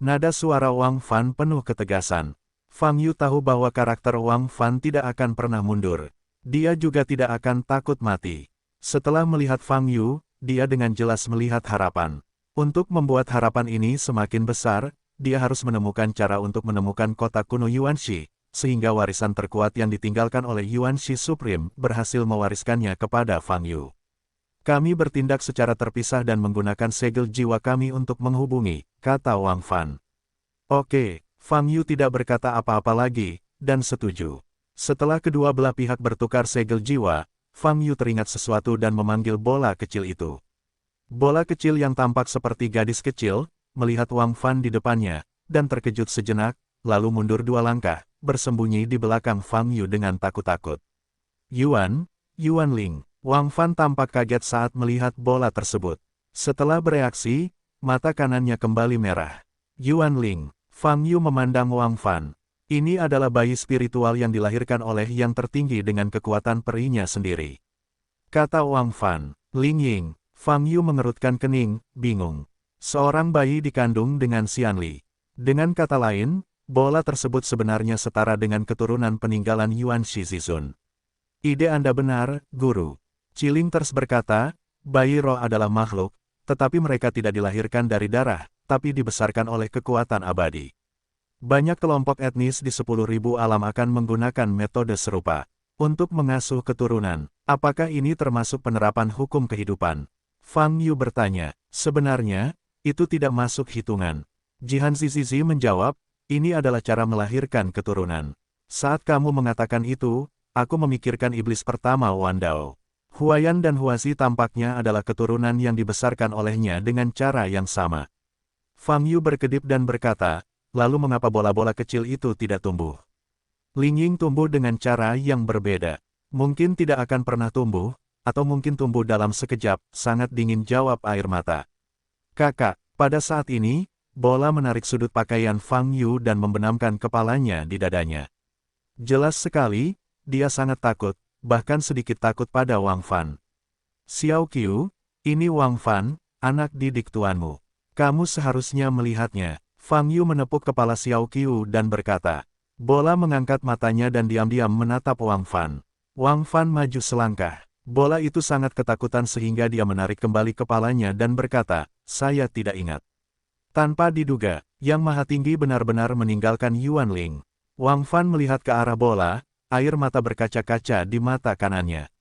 Nada suara Wang Fan penuh ketegasan. Fang Yu tahu bahwa karakter Wang Fan tidak akan pernah mundur. Dia juga tidak akan takut mati. Setelah melihat Fang Yu, dia dengan jelas melihat harapan. Untuk membuat harapan ini semakin besar, dia harus menemukan cara untuk menemukan kota kuno Yuanxi, sehingga warisan terkuat yang ditinggalkan oleh Yuanxi Supreme berhasil mewariskannya kepada Fang Yu. Kami bertindak secara terpisah dan menggunakan segel jiwa kami untuk menghubungi, kata Wang Fan. Oke, Fang Yu tidak berkata apa-apa lagi, dan setuju. Setelah kedua belah pihak bertukar segel jiwa, Fang Yu teringat sesuatu dan memanggil bola kecil itu. Bola kecil yang tampak seperti gadis kecil, melihat Wang Fan di depannya, dan terkejut sejenak, lalu mundur 2 langkah, bersembunyi di belakang Fang Yu dengan takut-takut. Yuan Ling. Wang Fan tampak kaget saat melihat bola tersebut. Setelah bereaksi, mata kanannya kembali merah. Yuan Ling. Fang Yu memandang Wang Fan. Ini adalah bayi spiritual yang dilahirkan oleh yang tertinggi dengan kekuatan perinya sendiri. Kata Wang Fan. Ling Ying. Fang Yu mengerutkan kening, bingung. Seorang bayi dikandung dengan Xianli. Dengan kata lain, bola tersebut sebenarnya setara dengan keturunan peninggalan Yuan Shizizun. Ide Anda benar, Guru. Chilingers berkata, bayi roh adalah makhluk, tetapi mereka tidak dilahirkan dari darah, tapi dibesarkan oleh kekuatan abadi. Banyak kelompok etnis di 10.000 alam akan menggunakan metode serupa. Untuk mengasuh keturunan, apakah ini termasuk penerapan hukum kehidupan? Fang Yu bertanya, sebenarnya, itu tidak masuk hitungan. Jihan Zizizi menjawab, ini adalah cara melahirkan keturunan. Saat kamu mengatakan itu, aku memikirkan iblis pertama Wandao. Huayan dan Huasi tampaknya adalah keturunan yang dibesarkan olehnya dengan cara yang sama. Fang Yu berkedip dan berkata, lalu mengapa bola-bola kecil itu tidak tumbuh? Ling Ying tumbuh dengan cara yang berbeda. Mungkin tidak akan pernah tumbuh, atau mungkin tumbuh dalam sekejap, sangat dingin jawab air mata. Kakak, pada saat ini, bola menarik sudut pakaian Fang Yu dan membenamkan kepalanya di dadanya. Jelas sekali, dia sangat takut, bahkan sedikit takut pada Wang Fan. Xiao Qiu, ini Wang Fan, anak didik tuanmu. Kamu seharusnya melihatnya. Fang Yu menepuk kepala Xiao Qiu dan berkata. Bola mengangkat matanya dan diam-diam menatap Wang Fan. Wang Fan maju selangkah. Bola itu sangat ketakutan sehingga dia menarik kembali kepalanya dan berkata, saya tidak ingat. Tanpa diduga, Yang Maha Tinggi benar-benar meninggalkan Yuan Ling. Wang Fan melihat ke arah bola, air mata berkaca-kaca di mata kanannya.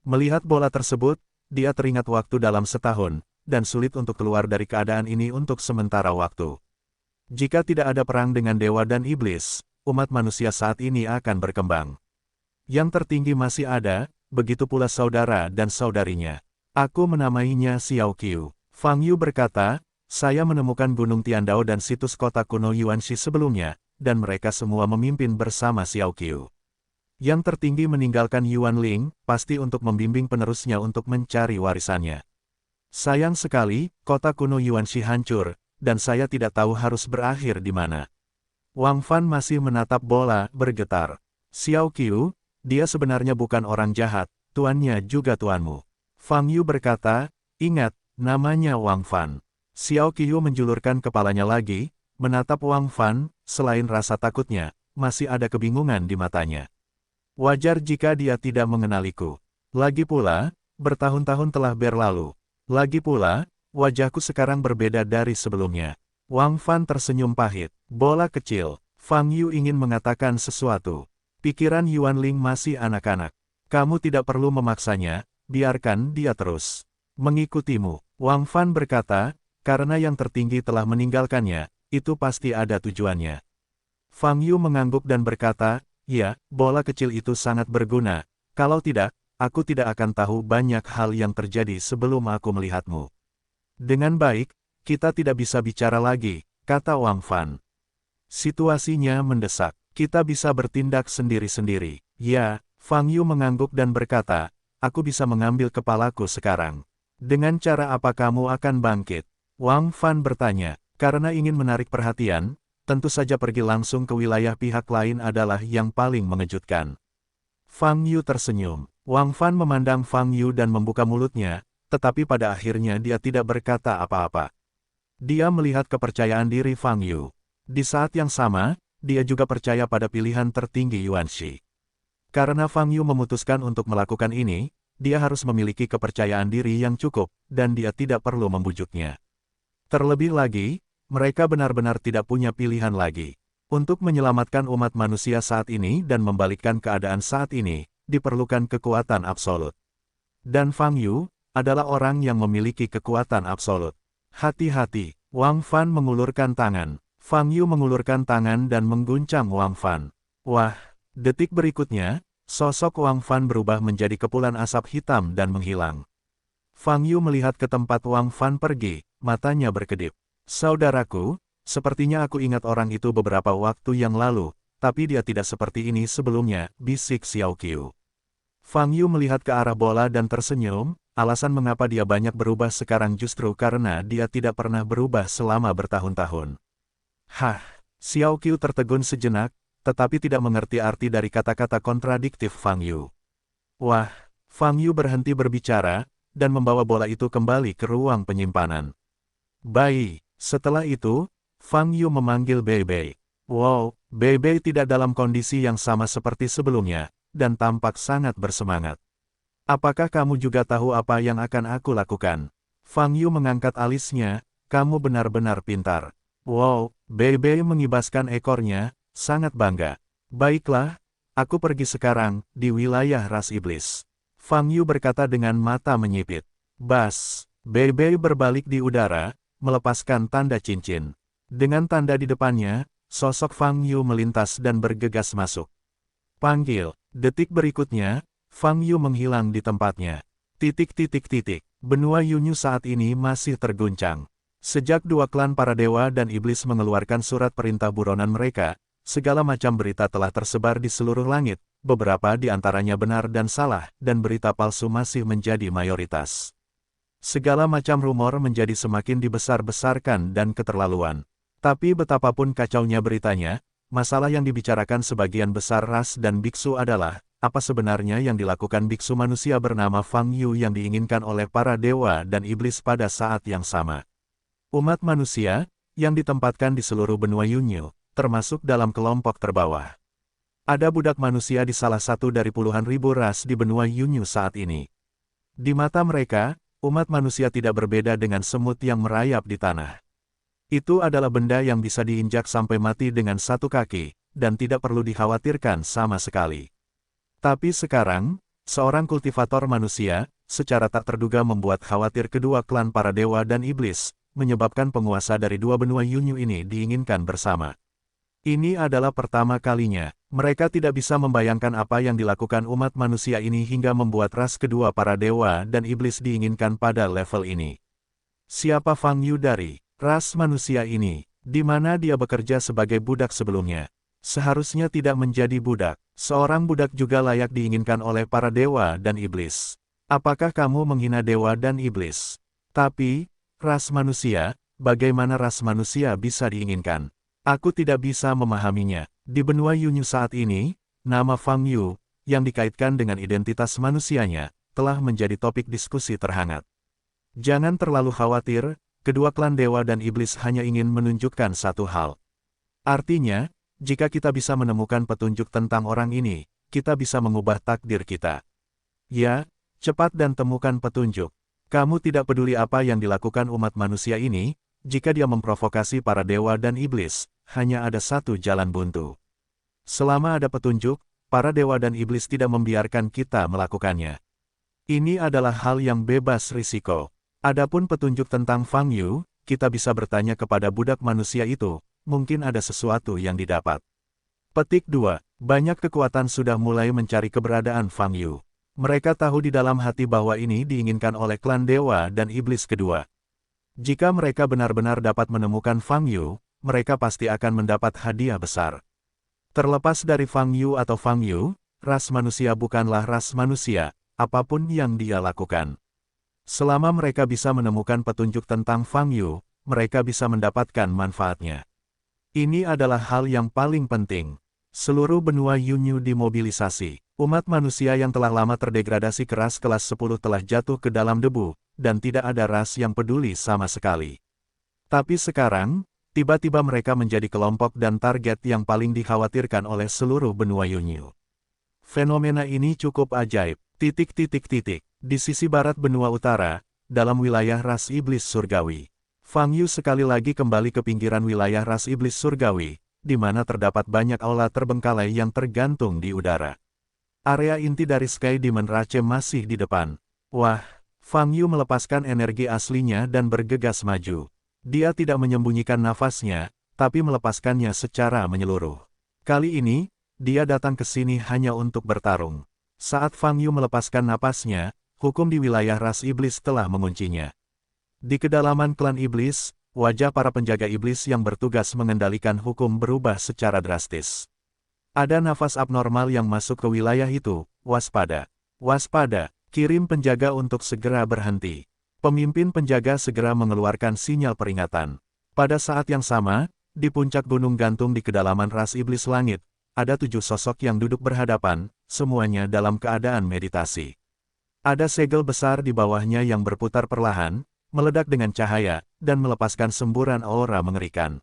Melihat bola tersebut, dia teringat waktu dalam setahun, dan sulit untuk keluar dari keadaan ini untuk sementara waktu. Jika tidak ada perang dengan dewa dan iblis, umat manusia saat ini akan berkembang. Yang tertinggi masih ada, begitu pula saudara dan saudarinya. Aku menamainya Xiao Qiu. Fang Yu berkata, saya menemukan Gunung Tiandao dan situs kota kuno Yuanxi sebelumnya, dan mereka semua memimpin bersama Xiao Qiu. Yang tertinggi meninggalkan Yuan Ling, pasti untuk membimbing penerusnya untuk mencari warisannya. Sayang sekali, kota kuno Yuanxi hancur, dan saya tidak tahu harus berakhir di mana. Wang Fan masih menatap bola, bergetar. Xiao Qiu, dia sebenarnya bukan orang jahat, tuannya juga tuanmu. Fang Yu berkata, ingat, namanya Wang Fan. Xiao Qiu menjulurkan kepalanya lagi, menatap Wang Fan, selain rasa takutnya, masih ada kebingungan di matanya. Wajar jika dia tidak mengenaliku. Lagi pula, bertahun-tahun telah berlalu. Lagi pula, wajahku sekarang berbeda dari sebelumnya. Wang Fan tersenyum pahit. Bola kecil. Fang Yu ingin mengatakan sesuatu. Pikiran Yuan Ling masih anak-anak. Kamu tidak perlu memaksanya, biarkan dia terus mengikutimu. Wang Fan berkata, karena yang tertinggi telah meninggalkannya, itu pasti ada tujuannya. Fang Yu mengangguk dan berkata, ya, bola kecil itu sangat berguna. Kalau tidak, aku tidak akan tahu banyak hal yang terjadi sebelum aku melihatmu. Dengan baik, kita tidak bisa bicara lagi, kata Wang Fan. Situasinya mendesak. Kita bisa bertindak sendiri-sendiri. Ya, Fang Yu mengangguk dan berkata, aku bisa mengambil kepalaku sekarang. Dengan cara apa kamu akan bangkit? Wang Fan bertanya, karena ingin menarik perhatian, tentu saja pergi langsung ke wilayah pihak lain adalah yang paling mengejutkan. Fang Yu tersenyum. Wang Fan memandang Fang Yu dan membuka mulutnya, tetapi pada akhirnya dia tidak berkata apa-apa. Dia melihat kepercayaan diri Fang Yu. Di saat yang sama, dia juga percaya pada pilihan tertinggi Yuan Shi. Karena Fang Yu memutuskan untuk melakukan ini, dia harus memiliki kepercayaan diri yang cukup, dan dia tidak perlu membujuknya. Terlebih lagi, mereka benar-benar tidak punya pilihan lagi. Untuk menyelamatkan umat manusia saat ini dan membalikkan keadaan saat ini, diperlukan kekuatan absolut. Dan Fang Yu adalah orang yang memiliki kekuatan absolut. Hati-hati, Wang Fan mengulurkan tangan. Fang Yu mengulurkan tangan dan mengguncang Wang Fan. Wah, detik berikutnya, sosok Wang Fan berubah menjadi kepulan asap hitam dan menghilang. Fang Yu melihat ke tempat Wang Fan pergi, matanya berkedip. Saudaraku, sepertinya aku ingat orang itu beberapa waktu yang lalu, tapi dia tidak seperti ini sebelumnya, bisik Xiao Qiu. Fang Yu melihat ke arah bola dan tersenyum, alasan mengapa dia banyak berubah sekarang justru karena dia tidak pernah berubah selama bertahun-tahun. Hah, Xiao Qiu tertegun sejenak, tetapi tidak mengerti arti dari kata-kata kontradiktif Fang Yu. Wah, Fang Yu berhenti berbicara, dan membawa bola itu kembali ke ruang penyimpanan. Bai. Setelah itu, Fang Yu memanggil Bei Bei. Wow, Bei Bei tidak dalam kondisi yang sama seperti sebelumnya, dan tampak sangat bersemangat. Apakah kamu juga tahu apa yang akan aku lakukan? Fang Yu mengangkat alisnya, kamu benar-benar pintar. Wow, Bei Bei mengibaskan ekornya, sangat bangga. Baiklah, aku pergi sekarang, di wilayah ras iblis. Fang Yu berkata dengan mata menyipit. Bas, Bei Bei berbalik di udara, melepaskan tanda cincin. Dengan tanda di depannya, sosok Fang Yu melintas dan bergegas masuk. Panggil. Detik berikutnya, Fang Yu menghilang di tempatnya. Benua Yunyu saat ini masih terguncang. Sejak dua klan para dewa dan iblis mengeluarkan surat perintah buronan mereka, segala macam berita telah tersebar di seluruh langit, beberapa di antaranya benar dan salah, dan berita palsu masih menjadi mayoritas. Segala macam rumor menjadi semakin dibesar-besarkan dan keterlaluan. Tapi betapapun kacaunya beritanya, masalah yang dibicarakan sebagian besar ras dan biksu adalah, apa sebenarnya yang dilakukan biksu manusia bernama Fang Yu yang diinginkan oleh para dewa dan iblis pada saat yang sama. Umat manusia, yang ditempatkan di seluruh benua Yunyu, termasuk dalam kelompok terbawah. Ada budak manusia di salah satu dari puluhan ribu ras di benua Yunyu saat ini. Di mata mereka, umat manusia tidak berbeda dengan semut yang merayap di tanah. Itu adalah benda yang bisa diinjak sampai mati dengan satu kaki, dan tidak perlu dikhawatirkan sama sekali. Tapi sekarang, seorang kultivator manusia, secara tak terduga membuat khawatir kedua klan para dewa dan iblis, menyebabkan penguasa dari dua benua Yunyu ini diinginkan bersama. Ini adalah pertama kalinya, mereka tidak bisa membayangkan apa yang dilakukan umat manusia ini hingga membuat ras kedua para dewa dan iblis diinginkan pada level ini. Siapa Fang Yu dari ras manusia ini? Di mana dia bekerja sebagai budak sebelumnya? Seharusnya tidak menjadi budak. Seorang budak juga layak diinginkan oleh para dewa dan iblis. Apakah kamu menghina dewa dan iblis? Tapi, ras manusia, bagaimana ras manusia bisa diinginkan? Aku tidak bisa memahaminya. Di benua Yunyu saat ini, nama Fang Yu, yang dikaitkan dengan identitas manusianya, telah menjadi topik diskusi terhangat. Jangan terlalu khawatir, kedua klan dewa dan iblis hanya ingin menunjukkan satu hal. Artinya, jika kita bisa menemukan petunjuk tentang orang ini, kita bisa mengubah takdir kita. Ya, cepat dan temukan petunjuk. Kamu tidak peduli apa yang dilakukan umat manusia ini, jika dia memprovokasi para dewa dan iblis, hanya ada satu jalan buntu. Selama ada petunjuk, para dewa dan iblis tidak membiarkan kita melakukannya. Ini adalah hal yang bebas risiko. Adapun petunjuk tentang Fang Yu, kita bisa bertanya kepada budak manusia itu, mungkin ada sesuatu yang didapat. Petik 2. Banyak kekuatan sudah mulai mencari keberadaan Fang Yu. Mereka tahu di dalam hati bahwa ini diinginkan oleh klan dewa dan iblis kedua. Jika mereka benar-benar dapat menemukan Fang Yu, mereka pasti akan mendapat hadiah besar. Terlepas dari Fang Yu atau Fang Yu, ras manusia bukanlah ras manusia, apapun yang dia lakukan. Selama mereka bisa menemukan petunjuk tentang Fang Yu, mereka bisa mendapatkan manfaatnya. Ini adalah hal yang paling penting. Seluruh benua Yunyu dimobilisasi. Umat manusia yang telah lama terdegradasi keras kelas 10 telah jatuh ke dalam debu, dan tidak ada ras yang peduli sama sekali. Tapi sekarang, tiba-tiba mereka menjadi kelompok dan target yang paling dikhawatirkan oleh seluruh benua Yunyu. Fenomena ini cukup ajaib. Di sisi barat benua utara, dalam wilayah ras iblis surgawi. Fang Yu sekali lagi kembali ke pinggiran wilayah ras iblis surgawi, di mana terdapat banyak aula terbengkalai yang tergantung di udara. Area inti dari Sky Demon Rache masih di depan. Wah, Fang Yu melepaskan energi aslinya dan bergegas maju. Dia tidak menyembunyikan nafasnya, tapi melepaskannya secara menyeluruh. Kali ini, dia datang ke sini hanya untuk bertarung. Saat Fang Yu melepaskan napasnya, hukum di wilayah ras iblis telah menguncinya. Di kedalaman klan iblis, wajah para penjaga iblis yang bertugas mengendalikan hukum berubah secara drastis. Ada nafas abnormal yang masuk ke wilayah itu, waspada. Waspada, kirim penjaga untuk segera berhenti. Pemimpin penjaga segera mengeluarkan sinyal peringatan. Pada saat yang sama, di puncak gunung gantung di kedalaman ras iblis langit, ada 7 sosok yang duduk berhadapan, semuanya dalam keadaan meditasi. Ada segel besar di bawahnya yang berputar perlahan, meledak dengan cahaya, dan melepaskan semburan aura mengerikan.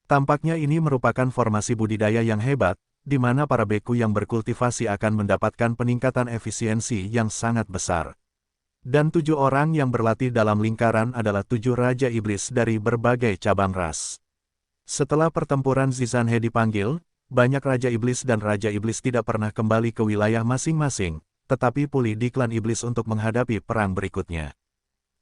Tampaknya ini merupakan formasi budidaya yang hebat, di mana para beku yang berkultivasi akan mendapatkan peningkatan efisiensi yang sangat besar. Dan 7 orang yang berlatih dalam lingkaran adalah 7 Raja Iblis dari berbagai cabang ras. Setelah pertempuran Zizanhe dipanggil, banyak Raja Iblis dan Raja Iblis tidak pernah kembali ke wilayah masing-masing, tetapi pulih di klan iblis untuk menghadapi perang berikutnya.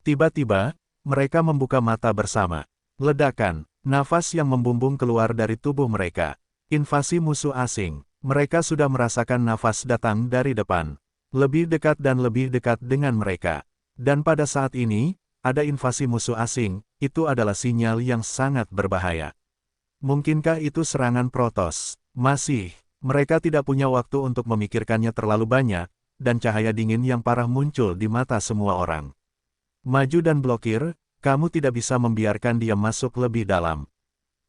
Tiba-tiba, mereka membuka mata bersama. Ledakan, nafas yang membumbung keluar dari tubuh mereka. Invasi musuh asing. Mereka sudah merasakan nafas datang dari depan. Lebih dekat dan lebih dekat dengan mereka. Dan pada saat ini, ada invasi musuh asing, itu adalah sinyal yang sangat berbahaya. Mungkinkah itu serangan Protoss? Masih, mereka tidak punya waktu untuk memikirkannya terlalu banyak, dan cahaya dingin yang parah muncul di mata semua orang. Maju dan blokir, kamu tidak bisa membiarkan dia masuk lebih dalam.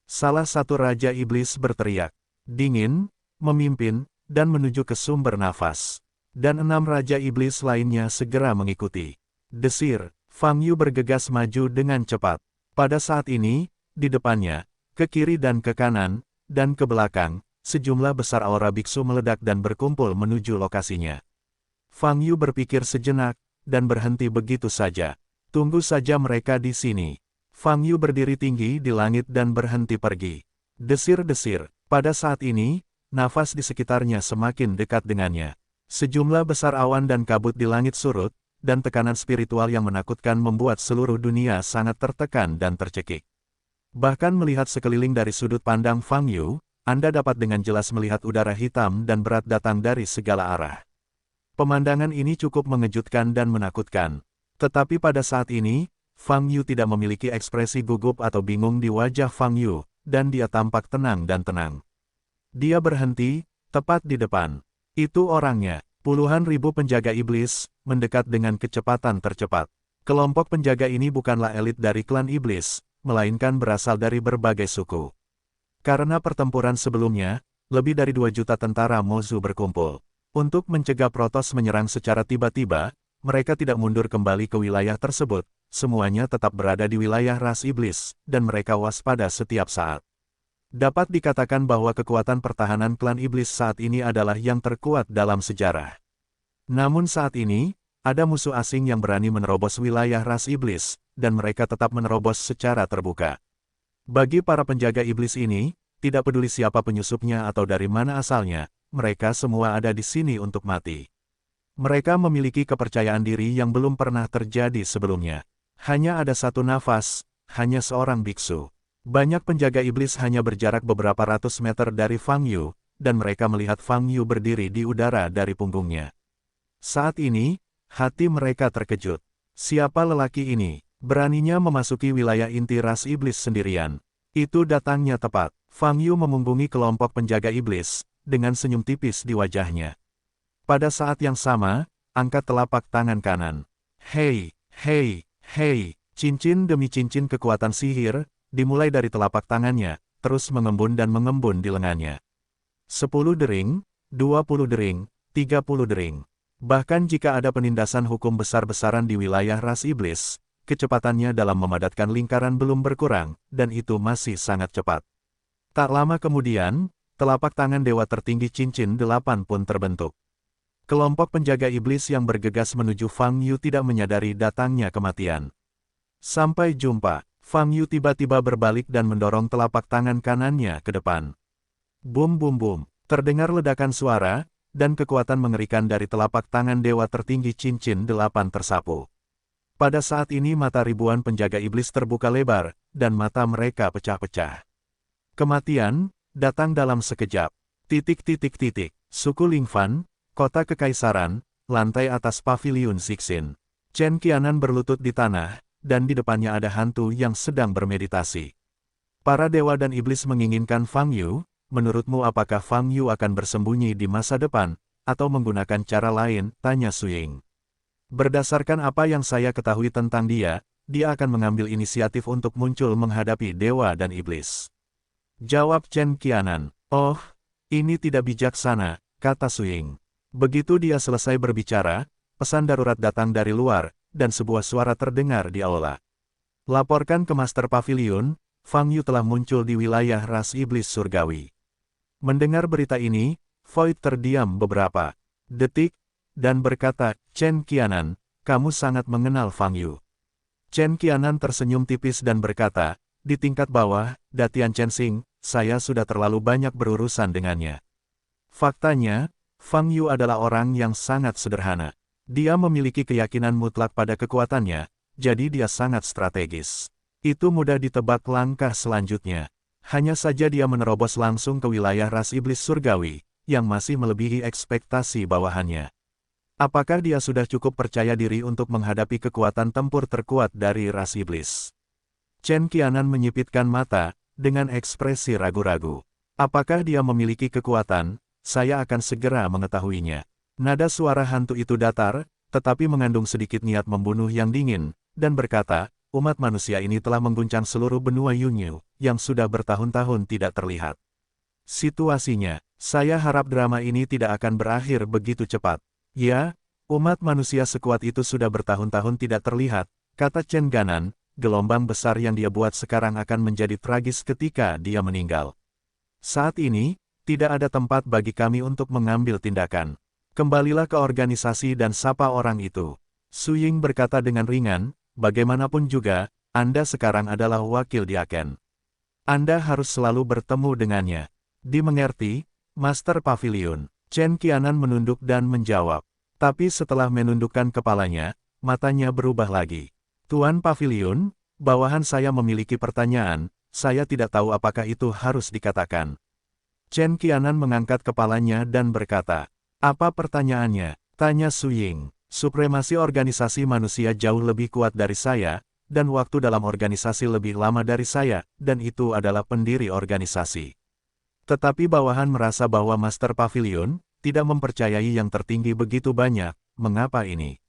Salah satu Raja Iblis berteriak. Dingin, memimpin, dan menuju ke sumber nafas. Dan 6 Raja Iblis lainnya segera mengikuti. Desir, Fang Yu bergegas maju dengan cepat. Pada saat ini, di depannya, ke kiri dan ke kanan, dan ke belakang, sejumlah besar aura biksu meledak dan berkumpul menuju lokasinya. Fang Yu berpikir sejenak, dan berhenti begitu saja. Tunggu saja mereka di sini. Fang Yu berdiri tinggi di langit dan berhenti pergi. Desir-desir, pada saat ini, nafas di sekitarnya semakin dekat dengannya. Sejumlah besar awan dan kabut di langit surut, dan tekanan spiritual yang menakutkan membuat seluruh dunia sangat tertekan dan tercekik. Bahkan melihat sekeliling dari sudut pandang Fang Yu, Anda dapat dengan jelas melihat udara hitam dan berat datang dari segala arah. Pemandangan ini cukup mengejutkan dan menakutkan. Tetapi pada saat ini, Fang Yu tidak memiliki ekspresi gugup atau bingung di wajah Fang Yu, dan dia tampak tenang dan tenang. Dia berhenti, tepat di depan. Itu orangnya. Puluhan ribu penjaga iblis, mendekat dengan kecepatan tercepat. Kelompok penjaga ini bukanlah elit dari klan iblis, melainkan berasal dari berbagai suku. Karena pertempuran sebelumnya, lebih dari 2 juta tentara Mozu berkumpul. Untuk mencegah Protoss menyerang secara tiba-tiba, mereka tidak mundur kembali ke wilayah tersebut, semuanya tetap berada di wilayah ras iblis, dan mereka waspada setiap saat. Dapat dikatakan bahwa kekuatan pertahanan klan iblis saat ini adalah yang terkuat dalam sejarah. Namun saat ini, ada musuh asing yang berani menerobos wilayah ras iblis, dan mereka tetap menerobos secara terbuka. Bagi para penjaga iblis ini, tidak peduli siapa penyusupnya atau dari mana asalnya, mereka semua ada di sini untuk mati. Mereka memiliki kepercayaan diri yang belum pernah terjadi sebelumnya. Hanya ada satu nafas, hanya seorang biksu. Banyak penjaga iblis hanya berjarak beberapa ratus meter dari Fang Yu, dan mereka melihat Fang Yu berdiri di udara dari punggungnya. Saat ini, hati mereka terkejut. Siapa lelaki ini? Beraninya memasuki wilayah inti ras iblis sendirian. Itu datangnya tepat. Fang Yu memunggungi kelompok penjaga iblis, dengan senyum tipis di wajahnya. Pada saat yang sama, angkat telapak tangan kanan. Hei, hei, hei, cincin demi cincin kekuatan sihir, dimulai dari telapak tangannya, terus mengembun dan mengembun di lengannya. 10 dering, 20 dering, 30 dering. Bahkan jika ada penindasan hukum besar-besaran di wilayah ras iblis, kecepatannya dalam memadatkan lingkaran belum berkurang, dan itu masih sangat cepat. Tak lama kemudian, telapak tangan dewa tertinggi cincin 8 pun terbentuk. Kelompok penjaga iblis yang bergegas menuju Fang Yu tidak menyadari datangnya kematian. Sampai jumpa. Fang Yu tiba-tiba berbalik dan mendorong telapak tangan kanannya ke depan. Bum bum bum, terdengar ledakan suara, dan kekuatan mengerikan dari telapak tangan dewa tertinggi cincin 8 tersapu. Pada saat ini mata ribuan penjaga iblis terbuka lebar, dan mata mereka pecah-pecah. Kematian, datang dalam sekejap. Suku Lingfan, kota kekaisaran, lantai atas paviliun Zixin. Chen Qianan berlutut di tanah, dan di depannya ada hantu yang sedang bermeditasi. Para dewa dan iblis menginginkan Fang Yu, menurutmu apakah Fang Yu akan bersembunyi di masa depan, atau menggunakan cara lain, tanya Suying. Berdasarkan apa yang saya ketahui tentang dia akan mengambil inisiatif untuk muncul menghadapi dewa dan iblis. Jawab Chen Qianan. Oh, ini tidak bijaksana, kata Suying. Begitu dia selesai berbicara, pesan darurat datang dari luar, dan sebuah suara terdengar di aula. Laporkan ke Master Pavilion, Fang Yu telah muncul di wilayah ras iblis surgawi. Mendengar berita ini, Void terdiam beberapa detik, dan berkata, Chen Qianan, kamu sangat mengenal Fang Yu. Chen Qianan tersenyum tipis dan berkata, di tingkat bawah, Datian Chen Xing, saya sudah terlalu banyak berurusan dengannya. Faktanya, Fang Yu adalah orang yang sangat sederhana. Dia memiliki keyakinan mutlak pada kekuatannya, jadi dia sangat strategis. Itu mudah ditebak langkah selanjutnya. Hanya saja dia menerobos langsung ke wilayah ras iblis surgawi, yang masih melebihi ekspektasi bawahannya. Apakah dia sudah cukup percaya diri untuk menghadapi kekuatan tempur terkuat dari ras iblis? Chen Qianan menyipitkan mata, dengan ekspresi ragu-ragu. Apakah dia memiliki kekuatan? Saya akan segera mengetahuinya. Nada suara hantu itu datar, tetapi mengandung sedikit niat membunuh yang dingin, dan berkata, umat manusia ini telah mengguncang seluruh benua Yunyu, yang sudah bertahun-tahun tidak terlihat. Situasinya, saya harap drama ini tidak akan berakhir begitu cepat. Ya, umat manusia sekuat itu sudah bertahun-tahun tidak terlihat, kata Chen Ganan, gelombang besar yang dia buat sekarang akan menjadi tragis ketika dia meninggal. Saat ini, tidak ada tempat bagi kami untuk mengambil tindakan. Kembalilah ke organisasi dan sapa orang itu. Suying berkata dengan ringan, bagaimanapun juga, Anda sekarang adalah wakil Diaken. Anda harus selalu bertemu dengannya. Dimengerti, Master Pavilion. Chen Qianan menunduk dan menjawab. Tapi setelah menundukkan kepalanya, matanya berubah lagi. Tuan Pavilion, bawahan saya memiliki pertanyaan, saya tidak tahu apakah itu harus dikatakan. Chen Qianan mengangkat kepalanya dan berkata, apa pertanyaannya? Tanya Suying. Supremasi organisasi manusia jauh lebih kuat dari saya, dan waktu dalam organisasi lebih lama dari saya, dan itu adalah pendiri organisasi. Tetapi bawahan merasa bahwa Master Pavilion tidak mempercayai yang tertinggi begitu banyak, mengapa ini?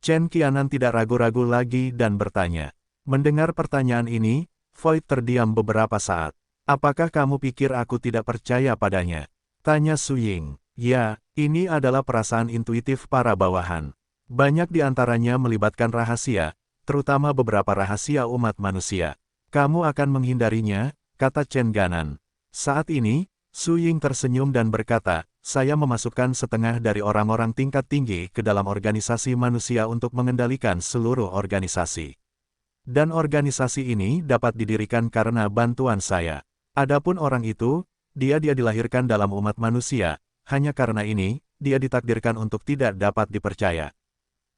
Chen Qianan tidak ragu-ragu lagi dan bertanya. Mendengar pertanyaan ini, Void terdiam beberapa saat. Apakah kamu pikir aku tidak percaya padanya? Tanya Su Ying. Ya, ini adalah perasaan intuitif para bawahan. Banyak di antaranya melibatkan rahasia, terutama beberapa rahasia umat manusia. Kamu akan menghindarinya, kata Chen Ganan. Saat ini, Su Ying tersenyum dan berkata, saya memasukkan setengah dari orang-orang tingkat tinggi ke dalam organisasi manusia untuk mengendalikan seluruh organisasi. Dan organisasi ini dapat didirikan karena bantuan saya. Adapun orang itu, dia dilahirkan dalam umat manusia, hanya karena ini, dia ditakdirkan untuk tidak dapat dipercaya.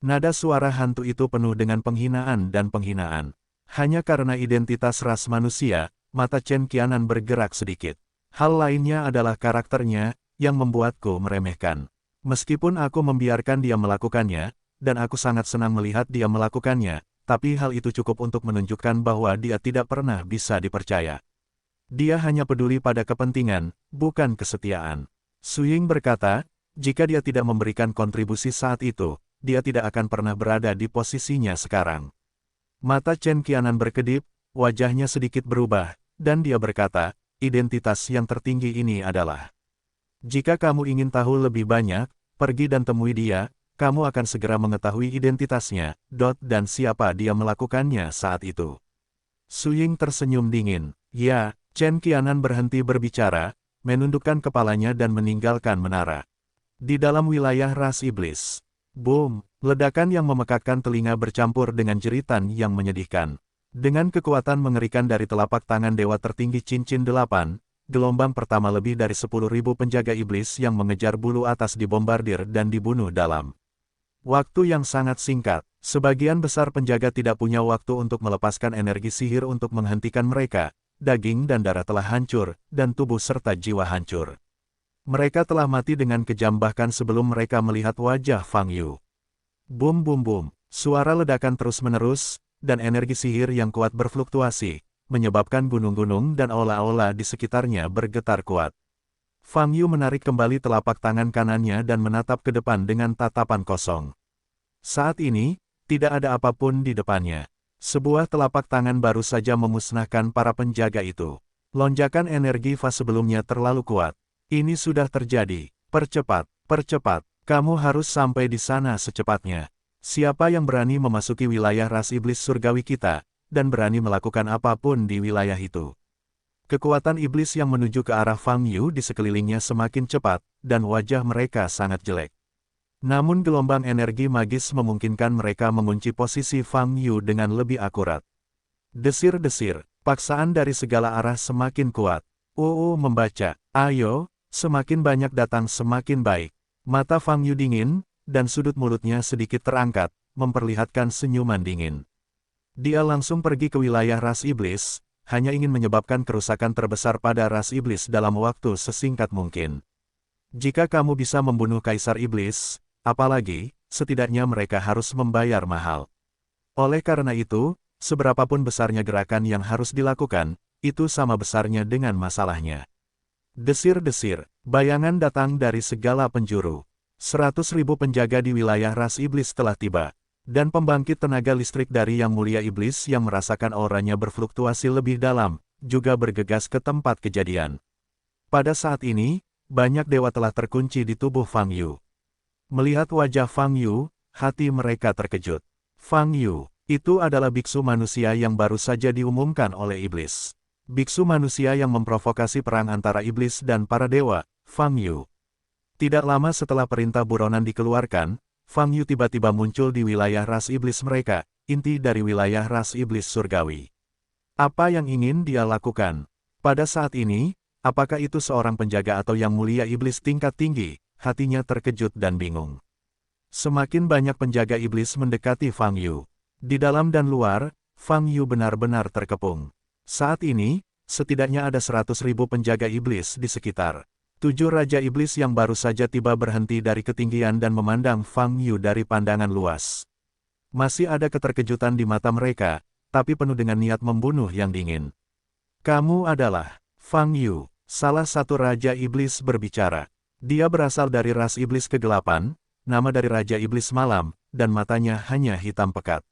Nada suara hantu itu penuh dengan penghinaan dan penghinaan. Hanya karena identitas ras manusia, mata Chen Qianan bergerak sedikit. Hal lainnya adalah karakternya, yang membuatku meremehkan. Meskipun aku membiarkan dia melakukannya, dan aku sangat senang melihat dia melakukannya, tapi hal itu cukup untuk menunjukkan bahwa dia tidak pernah bisa dipercaya. Dia hanya peduli pada kepentingan, bukan kesetiaan. Su Ying berkata, jika dia tidak memberikan kontribusi saat itu, dia tidak akan pernah berada di posisinya sekarang. Mata Chen Qianan berkedip, wajahnya sedikit berubah, dan dia berkata, identitas yang tertinggi ini adalah. Jika kamu ingin tahu lebih banyak, pergi dan temui dia, kamu akan segera mengetahui identitasnya, dan siapa dia melakukannya saat itu. Su Ying tersenyum dingin. Ya, Chen Qianan berhenti berbicara, menundukkan kepalanya dan meninggalkan menara. Di dalam wilayah ras iblis. Boom, ledakan yang memekakkan telinga bercampur dengan jeritan yang menyedihkan. Dengan kekuatan mengerikan dari telapak tangan Dewa Tertinggi Cincin 8, gelombang pertama lebih dari 10.000 penjaga iblis yang mengejar bulu atas dibombardir dan dibunuh dalam waktu yang sangat singkat. Sebagian besar penjaga tidak punya waktu untuk melepaskan energi sihir untuk menghentikan mereka. Daging dan darah telah hancur, dan tubuh serta jiwa hancur. Mereka telah mati dengan kejam bahkan sebelum mereka melihat wajah Fang Yu. Bum bum bum, suara ledakan terus-menerus, dan energi sihir yang kuat berfluktuasi, menyebabkan gunung-gunung dan olah-olah di sekitarnya bergetar kuat. Fang Yu menarik kembali telapak tangan kanannya dan menatap ke depan dengan tatapan kosong. Saat ini, tidak ada apapun di depannya. Sebuah telapak tangan baru saja memusnahkan para penjaga itu. Lonjakan energi fase sebelumnya terlalu kuat. Ini sudah terjadi. Percepat, percepat. Kamu harus sampai di sana secepatnya. Siapa yang berani memasuki wilayah ras iblis surgawi kita, dan berani melakukan apapun di wilayah itu? Kekuatan iblis yang menuju ke arah Fang Yu di sekelilingnya semakin cepat, dan wajah mereka sangat jelek. Namun gelombang energi magis memungkinkan mereka mengunci posisi Fang Yu dengan lebih akurat. Desir-desir, paksaan dari segala arah semakin kuat. Membaca, ayo, semakin banyak datang semakin baik. Mata Fang Yu dingin, dan sudut mulutnya sedikit terangkat, memperlihatkan senyuman dingin. Dia langsung pergi ke wilayah ras iblis, hanya ingin menyebabkan kerusakan terbesar pada ras iblis dalam waktu sesingkat mungkin. Jika kamu bisa membunuh Kaisar Iblis, apalagi, setidaknya mereka harus membayar mahal. Oleh karena itu, seberapapun besarnya gerakan yang harus dilakukan, itu sama besarnya dengan masalahnya. Desir-desir, bayangan datang dari segala penjuru. 100.000 penjaga di wilayah ras iblis telah tiba. Dan pembangkit tenaga listrik dari Yang Mulia Iblis yang merasakan auranya berfluktuasi lebih dalam, juga bergegas ke tempat kejadian. Pada saat ini, banyak dewa telah terkunci di tubuh Fang Yu. Melihat wajah Fang Yu, hati mereka terkejut. Fang Yu, itu adalah biksu manusia yang baru saja diumumkan oleh Iblis. Biksu manusia yang memprovokasi perang antara Iblis dan para dewa, Fang Yu. Tidak lama setelah perintah buronan dikeluarkan, Fang Yu tiba-tiba muncul di wilayah ras iblis mereka, inti dari wilayah ras iblis surgawi. Apa yang ingin dia lakukan? Pada saat ini, apakah itu seorang penjaga atau Yang Mulia Iblis tingkat tinggi? Hatinya terkejut dan bingung. Semakin banyak penjaga iblis mendekati Fang Yu. Di dalam dan luar, Fang Yu benar-benar terkepung. Saat ini, setidaknya ada 100.000 penjaga iblis di sekitar. 7 Raja Iblis yang baru saja tiba berhenti dari ketinggian dan memandang Fang Yu dari pandangan luas. Masih ada keterkejutan di mata mereka, tapi penuh dengan niat membunuh yang dingin. Kamu adalah Fang Yu, salah satu Raja Iblis berbicara. Dia berasal dari ras Iblis Kegelapan, nama dari Raja Iblis Malam, dan matanya hanya hitam pekat.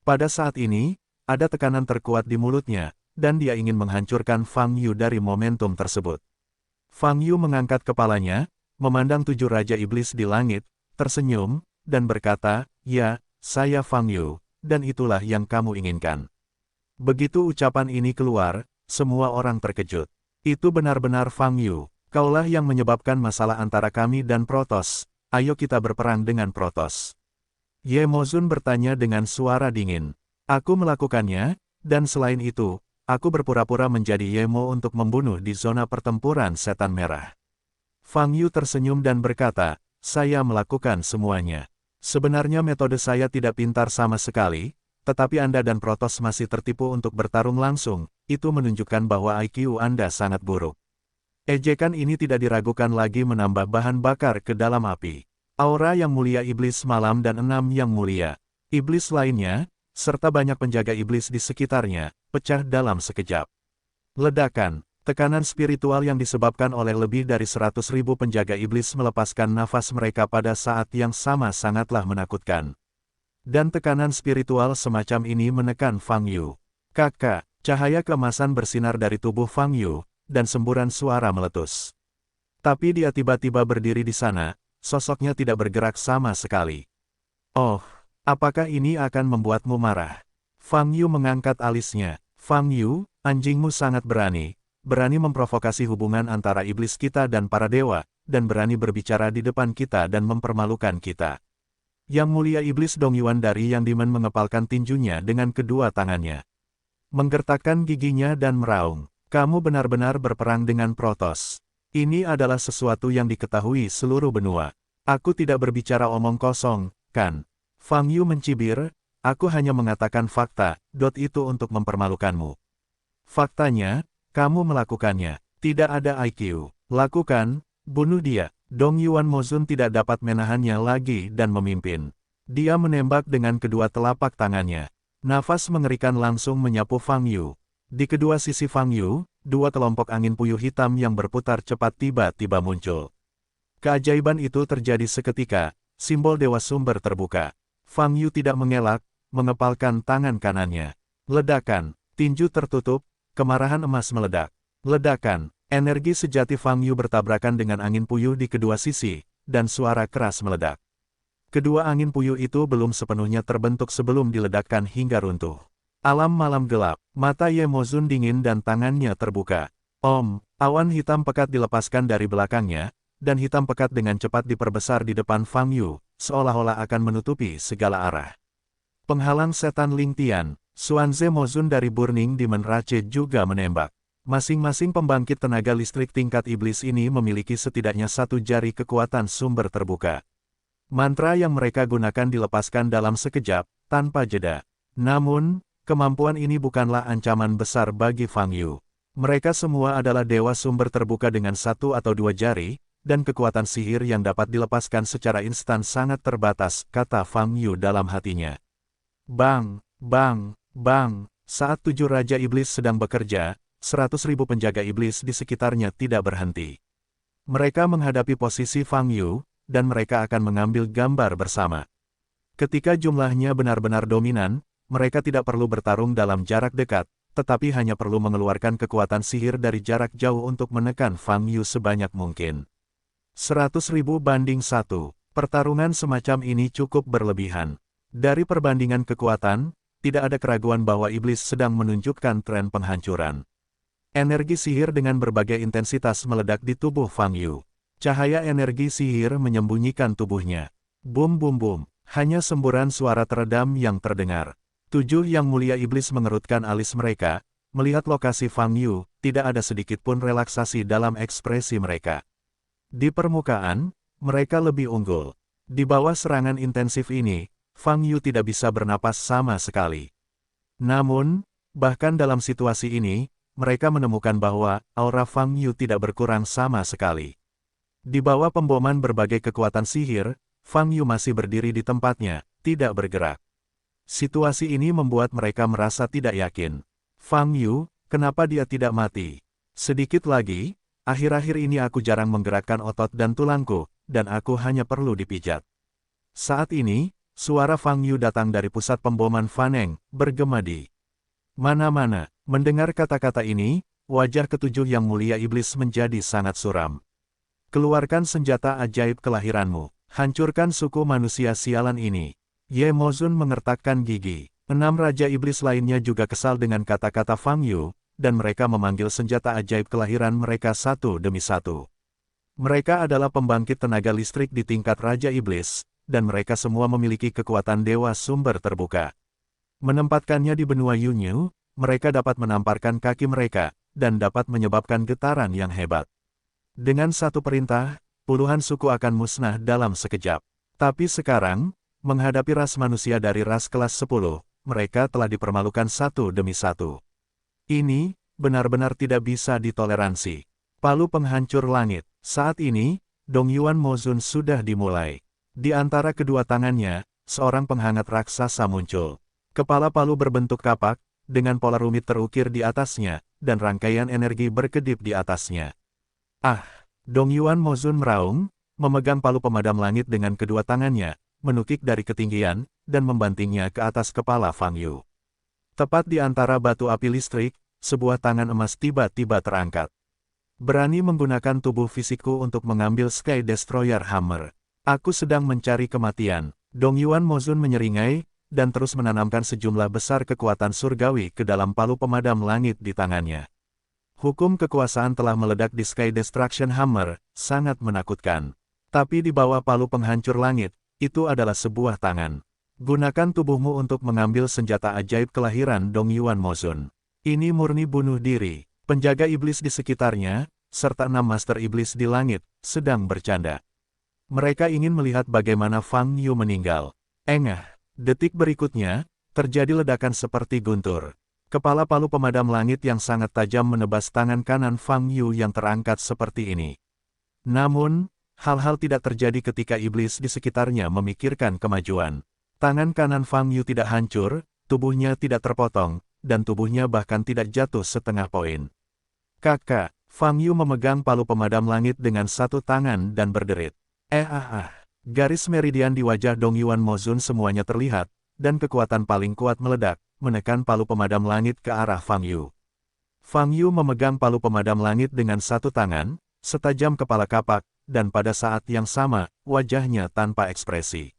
Pada saat ini, ada tekanan terkuat di mulutnya, dan dia ingin menghancurkan Fang Yu dari momentum tersebut. Fang Yu mengangkat kepalanya, memandang 7 Raja Iblis di langit, tersenyum, dan berkata, "Ya, saya Fang Yu, dan itulah yang kamu inginkan." Begitu ucapan ini keluar, semua orang terkejut. Itu benar-benar Fang Yu. Kaulah yang menyebabkan masalah antara kami dan Protoss. Ayo kita berperang dengan Protoss. Ye Mozun bertanya dengan suara dingin. Aku melakukannya, dan selain itu, aku berpura-pura menjadi Yemo untuk membunuh di zona pertempuran setan merah. Fang Yu tersenyum dan berkata, saya melakukan semuanya. Sebenarnya metode saya tidak pintar sama sekali, tetapi Anda dan Protoss masih tertipu untuk bertarung langsung, itu menunjukkan bahwa IQ Anda sangat buruk. Ejekan ini tidak diragukan lagi menambah bahan bakar ke dalam api. Aura yang mulia iblis malam dan 6 yang mulia iblis lainnya, serta banyak penjaga iblis di sekitarnya, pecah dalam sekejap. Ledakan, tekanan spiritual yang disebabkan oleh lebih dari 100.000 penjaga iblis melepaskan nafas mereka pada saat yang sama sangatlah menakutkan. Dan tekanan spiritual semacam ini menekan Fang Yu. Kakak, cahaya keemasan bersinar dari tubuh Fang Yu, dan semburan suara meletus. Tapi dia tiba-tiba berdiri di sana, sosoknya tidak bergerak sama sekali. Oh, apakah ini akan membuatmu marah? Fang Yu mengangkat alisnya. Fang Yu, anjingmu sangat berani memprovokasi hubungan antara iblis kita dan para dewa, dan berani berbicara di depan kita dan mempermalukan kita. Yang mulia iblis Dong Yuan dari Yang Demon mengepalkan tinjunya dengan kedua tangannya. Menggertakkan giginya dan meraung. Kamu benar-benar berperang dengan Protoss. Ini adalah sesuatu yang diketahui seluruh benua. Aku tidak berbicara omong kosong, kan? Fang Yu mencibir, aku hanya mengatakan fakta, itu untuk mempermalukanmu. Faktanya, kamu melakukannya. Tidak ada IQ. Lakukan, bunuh dia. Dong Yuan Mozun tidak dapat menahannya lagi dan memimpin. Dia menembak dengan kedua telapak tangannya. Nafas mengerikan langsung menyapu Fang Yu. Di kedua sisi Fang Yu, 2 kelompok angin puyuh hitam yang berputar cepat tiba-tiba muncul. Keajaiban itu terjadi seketika, simbol Dewa Sumber terbuka. Fang Yu tidak mengelak, mengepalkan tangan kanannya. Ledakan, tinju tertutup, kemarahan emas meledak. Ledakan, energi sejati Fang Yu bertabrakan dengan angin puyuh di kedua sisi, dan suara keras meledak. Kedua angin puyuh itu belum sepenuhnya terbentuk sebelum diledakkan hingga runtuh. Alam malam gelap, mata Ye Mozun dingin dan tangannya terbuka. Awan hitam pekat dilepaskan dari belakangnya, dan hitam pekat dengan cepat diperbesar di depan Fang Yu, seolah-olah akan menutupi segala arah. Penghalang setan Ling Tian, Xuanze Mozun dari Burning Demon Rache juga menembak. Masing-masing pembangkit tenaga listrik tingkat iblis ini memiliki setidaknya 1 jari kekuatan sumber terbuka. Mantra yang mereka gunakan dilepaskan dalam sekejap, tanpa jeda. Namun, kemampuan ini bukanlah ancaman besar bagi Fang Yu. Mereka semua adalah dewa sumber terbuka dengan 1 atau 2 jari, dan kekuatan sihir yang dapat dilepaskan secara instan sangat terbatas, kata Fang Yu dalam hatinya. Bang, bang, bang, saat 7 Raja Iblis sedang bekerja, 100.000 penjaga iblis di sekitarnya tidak berhenti. Mereka menghadapi posisi Fang Yu, dan mereka akan mengambil gambar bersama. Ketika jumlahnya benar-benar dominan, mereka tidak perlu bertarung dalam jarak dekat, tetapi hanya perlu mengeluarkan kekuatan sihir dari jarak jauh untuk menekan Fang Yu sebanyak mungkin. 100.000 banding 1, pertarungan semacam ini cukup berlebihan. Dari perbandingan kekuatan, tidak ada keraguan bahwa iblis sedang menunjukkan tren penghancuran. Energi sihir dengan berbagai intensitas meledak di tubuh Fang Yu. Cahaya energi sihir menyembunyikan tubuhnya. Bum bum bum, hanya semburan suara teredam yang terdengar. 7 yang mulia iblis mengerutkan alis mereka, melihat lokasi Fang Yu, tidak ada sedikit pun relaksasi dalam ekspresi mereka. Di permukaan, mereka lebih unggul. Di bawah serangan intensif ini, Fang Yu tidak bisa bernapas sama sekali. Namun, bahkan dalam situasi ini, mereka menemukan bahwa aura Fang Yu tidak berkurang sama sekali. Di bawah pemboman berbagai kekuatan sihir, Fang Yu masih berdiri di tempatnya, tidak bergerak. Situasi ini membuat mereka merasa tidak yakin. Fang Yu, kenapa dia tidak mati? Sedikit lagi, akhir-akhir ini aku jarang menggerakkan otot dan tulangku, dan aku hanya perlu dipijat. Saat ini, suara Fang Yu datang dari pusat pemboman Faneng, bergema di Mana-mana, mendengar kata-kata ini, wajah ketujuh yang mulia iblis menjadi sangat suram. Keluarkan senjata ajaib kelahiranmu, hancurkan suku manusia sialan ini. Ye Mozun mengertakkan gigi. 6 raja iblis lainnya juga kesal dengan kata-kata Fang Yu, dan mereka memanggil senjata ajaib kelahiran mereka satu demi satu. Mereka adalah pembangkit tenaga listrik di tingkat raja iblis, dan mereka semua memiliki kekuatan dewa sumber terbuka. Menempatkannya di benua Yunyu, mereka dapat menamparkan kaki mereka, dan dapat menyebabkan getaran yang hebat. Dengan satu perintah, puluhan suku akan musnah dalam sekejap. Tapi sekarang, menghadapi ras manusia dari ras kelas 10, mereka telah dipermalukan satu demi satu. Ini, benar-benar tidak bisa ditoleransi. Palu penghancur langit. Saat ini, Dongyuan Mozun sudah dimulai. Di antara kedua tangannya, seorang penghangat raksasa muncul. Kepala palu berbentuk kapak, dengan pola rumit terukir di atasnya, dan rangkaian energi berkedip di atasnya. Ah! Dongyuan Mozun meraung, memegang palu pemadam langit dengan kedua tangannya, menukik dari ketinggian, dan membantingnya ke atas kepala Fang Yu. Tepat di antara batu api listrik, sebuah tangan emas tiba-tiba terangkat. Berani menggunakan tubuh fisikku untuk mengambil Sky Destroyer Hammer. Aku sedang mencari kematian. Dongyuan Mozun menyeringai, dan terus menanamkan sejumlah besar kekuatan surgawi ke dalam palu pemadam langit di tangannya. Hukum kekuasaan telah meledak di Sky Destruction Hammer, sangat menakutkan. Tapi di bawah palu penghancur langit, itu adalah sebuah tangan. Gunakan tubuhmu untuk mengambil senjata ajaib kelahiran Dongyuan Mozun. Ini murni bunuh diri. Penjaga iblis di sekitarnya, serta 6 master iblis di langit, sedang bercanda. Mereka ingin melihat bagaimana Fang Yu meninggal. Engah, detik berikutnya, terjadi ledakan seperti guntur. Kepala palu pemadam langit yang sangat tajam menebas tangan kanan Fang Yu yang terangkat seperti ini. Namun, hal-hal tidak terjadi ketika iblis di sekitarnya memikirkan kemajuan. Tangan kanan Fang Yu tidak hancur, tubuhnya tidak terpotong, dan tubuhnya bahkan tidak jatuh setengah poin. Kakak, Fang Yu memegang palu pemadam langit dengan satu tangan dan berderit. Garis meridian di wajah Dongyuan Mozun semuanya terlihat, dan kekuatan paling kuat meledak, menekan palu pemadam langit ke arah Fang Yu. Fang Yu memegang palu pemadam langit dengan satu tangan, setajam kepala kapak, dan pada saat yang sama, wajahnya tanpa ekspresi.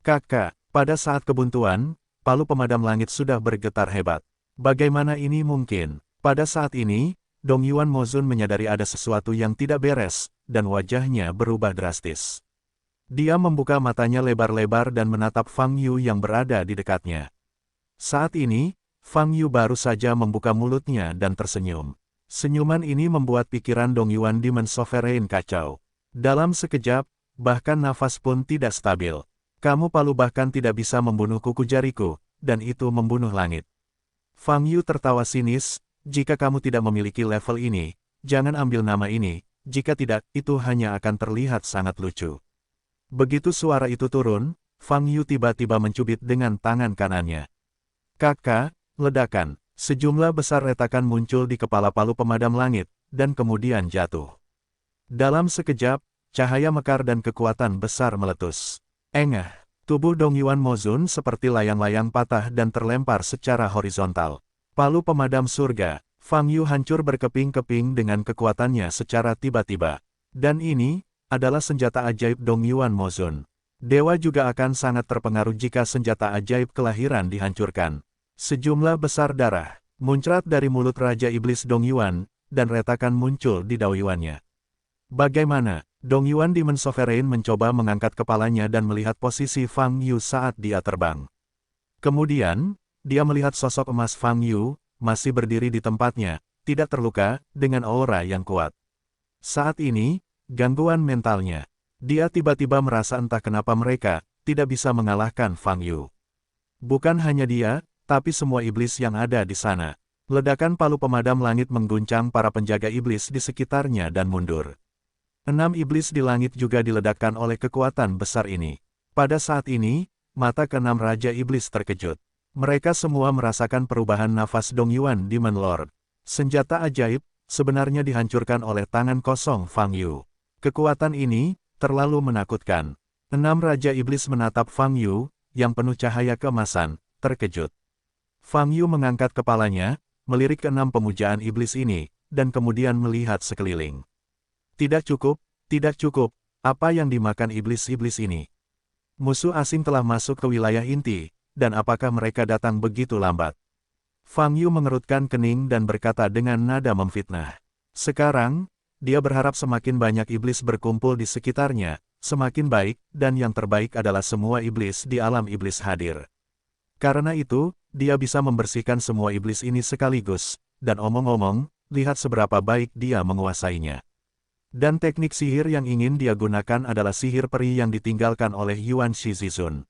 Kakak, pada saat kebuntuan, palu pemadam langit sudah bergetar hebat. Bagaimana ini mungkin? Pada saat ini, Dongyuan Mozun menyadari ada sesuatu yang tidak beres, dan wajahnya berubah drastis. Dia membuka matanya lebar-lebar dan menatap Fang Yu yang berada di dekatnya. Saat ini, Fang Yu baru saja membuka mulutnya dan tersenyum. Senyuman ini membuat pikiran Dongyuan Demon Sovereign kacau. Dalam sekejap, bahkan nafas pun tidak stabil. Kamu palu bahkan tidak bisa membunuh kuku jariku, dan itu membunuh langit. Fang Yu tertawa sinis, jika kamu tidak memiliki level ini, jangan ambil nama ini, jika tidak, itu hanya akan terlihat sangat lucu. Begitu suara itu turun, Fang Yu tiba-tiba mencubit dengan tangan kanannya. Kakak, ledakan. Sejumlah besar retakan muncul di kepala palu pemadam langit, dan kemudian jatuh. Dalam sekejap, cahaya mekar dan kekuatan besar meletus. Engah, tubuh Dongyuan Mozun seperti layang-layang patah dan terlempar secara horizontal. Palu pemadam surga, Fang Yu hancur berkeping-keping dengan kekuatannya secara tiba-tiba. Dan ini, adalah senjata ajaib Dongyuan Mozun. Dewa juga akan sangat terpengaruh jika senjata ajaib kelahiran dihancurkan. Sejumlah besar darah muncrat dari mulut Raja Iblis Dongyuan, dan retakan muncul di dauyuannya. Bagaimana? Dongyuan Demon Sovereign mencoba mengangkat kepalanya dan melihat posisi Fang Yu saat dia terbang. Kemudian, dia melihat sosok emas Fang Yu, masih berdiri di tempatnya, tidak terluka, dengan aura yang kuat. Saat ini, gangguan mentalnya. Dia tiba-tiba merasa entah kenapa mereka tidak bisa mengalahkan Fang Yu. Bukan hanya dia, tapi semua iblis yang ada di sana. Ledakan palu pemadam langit mengguncang para penjaga iblis di sekitarnya dan mundur. 6 iblis di langit juga diledakkan oleh kekuatan besar ini. Pada saat ini, mata ke-6 Raja Iblis terkejut. Mereka semua merasakan perubahan nafas Dongyuan Demon Lord. Senjata ajaib, sebenarnya dihancurkan oleh tangan kosong Fang Yu. Kekuatan ini, terlalu menakutkan. 6 Raja Iblis menatap Fang Yu, yang penuh cahaya keemasan, terkejut. Fang Yu mengangkat kepalanya, melirik keenam pemujaan iblis ini, dan kemudian melihat sekeliling. Tidak cukup, tidak cukup, apa yang dimakan iblis-iblis ini? Musuh asing telah masuk ke wilayah inti, dan apakah mereka datang begitu lambat? Fang Yu mengerutkan kening dan berkata dengan nada memfitnah. Sekarang, dia berharap semakin banyak iblis berkumpul di sekitarnya, semakin baik, dan yang terbaik adalah semua iblis di alam iblis hadir. Karena itu, dia bisa membersihkan semua iblis ini sekaligus, dan omong-omong, lihat seberapa baik dia menguasainya. Dan teknik sihir yang ingin dia gunakan adalah sihir peri yang ditinggalkan oleh Yuan Shi Zizun.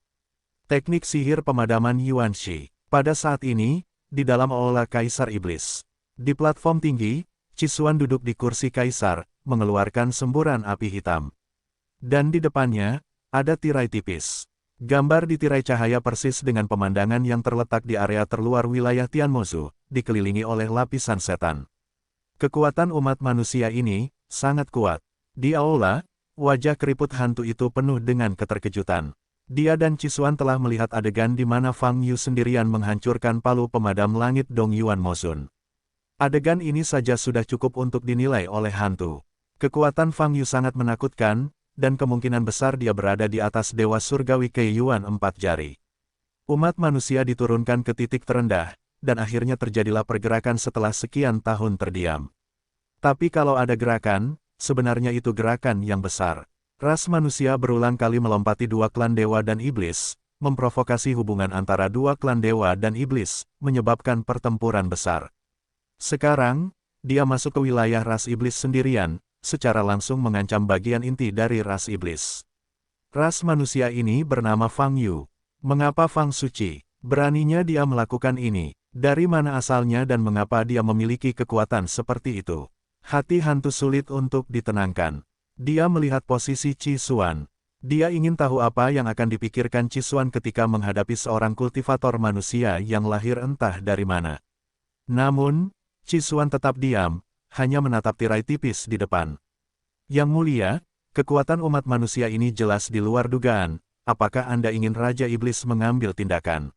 Teknik sihir pemadaman Yuan Shi. Pada saat ini, di dalam aula Kaisar Iblis. Di platform tinggi, Qisuan duduk di kursi Kaisar, mengeluarkan semburan api hitam. Dan di depannya, ada tirai tipis. Gambar di tirai cahaya persis dengan pemandangan yang terletak di area terluar wilayah Tianmozu, dikelilingi oleh lapisan setan. Kekuatan umat manusia ini sangat kuat. Di aula, wajah keriput hantu itu penuh dengan keterkejutan. Dia dan Qisuan telah melihat adegan di mana Fang Yu sendirian menghancurkan palu pemadam langit Dong Yuan Mozun. Adegan ini saja sudah cukup untuk dinilai oleh hantu. Kekuatan Fang Yu sangat menakutkan, dan kemungkinan besar dia berada di atas Dewa Surgawi Kei Yuan 4 jari. Umat manusia diturunkan ke titik terendah, dan akhirnya terjadilah pergerakan setelah sekian tahun terdiam. Tapi kalau ada gerakan, sebenarnya itu gerakan yang besar. Ras manusia berulang kali melompati dua klan dewa dan iblis, memprovokasi hubungan antara dua klan dewa dan iblis, menyebabkan pertempuran besar. Sekarang, dia masuk ke wilayah ras iblis sendirian, secara langsung mengancam bagian inti dari ras iblis. Ras manusia ini bernama Fang Yu. Mengapa Fang Suci? Beraninya dia melakukan ini? Dari mana asalnya dan mengapa dia memiliki kekuatan seperti itu? Hati hantu sulit untuk ditenangkan. Dia melihat posisi Qisuan. Dia ingin tahu apa yang akan dipikirkan Qisuan ketika menghadapi seorang kultivator manusia yang lahir entah dari mana. Namun, Qisuan tetap diam, hanya menatap tirai tipis di depan. Yang mulia, kekuatan umat manusia ini jelas di luar dugaan. Apakah Anda ingin Raja Iblis mengambil tindakan?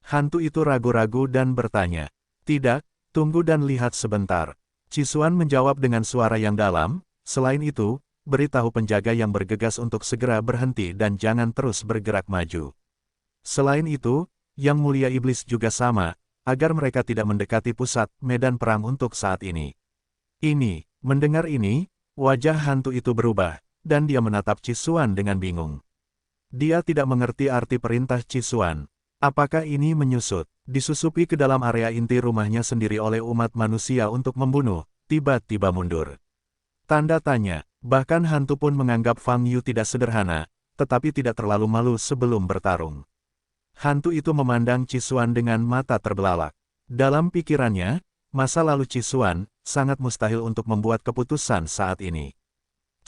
Hantu itu ragu-ragu dan bertanya. Tidak, tunggu dan lihat sebentar. Qisuan menjawab dengan suara yang dalam, selain itu, beritahu penjaga yang bergegas untuk segera berhenti dan jangan terus bergerak maju. Selain itu, Yang Mulia Iblis juga sama, agar mereka tidak mendekati pusat medan perang untuk saat ini. Mendengar ini, wajah hantu itu berubah, dan dia menatap Qisuan dengan bingung. Dia tidak mengerti arti perintah Qisuan. Apakah ini menyusut, disusupi ke dalam area inti rumahnya sendiri oleh umat manusia untuk membunuh, tiba-tiba mundur? Tanda tanya, bahkan hantu pun menganggap Fang Yu tidak sederhana, tetapi tidak terlalu malu sebelum bertarung. Hantu itu memandang Qisuan dengan mata terbelalak. Dalam pikirannya, masa lalu Qisuan sangat mustahil untuk membuat keputusan saat ini.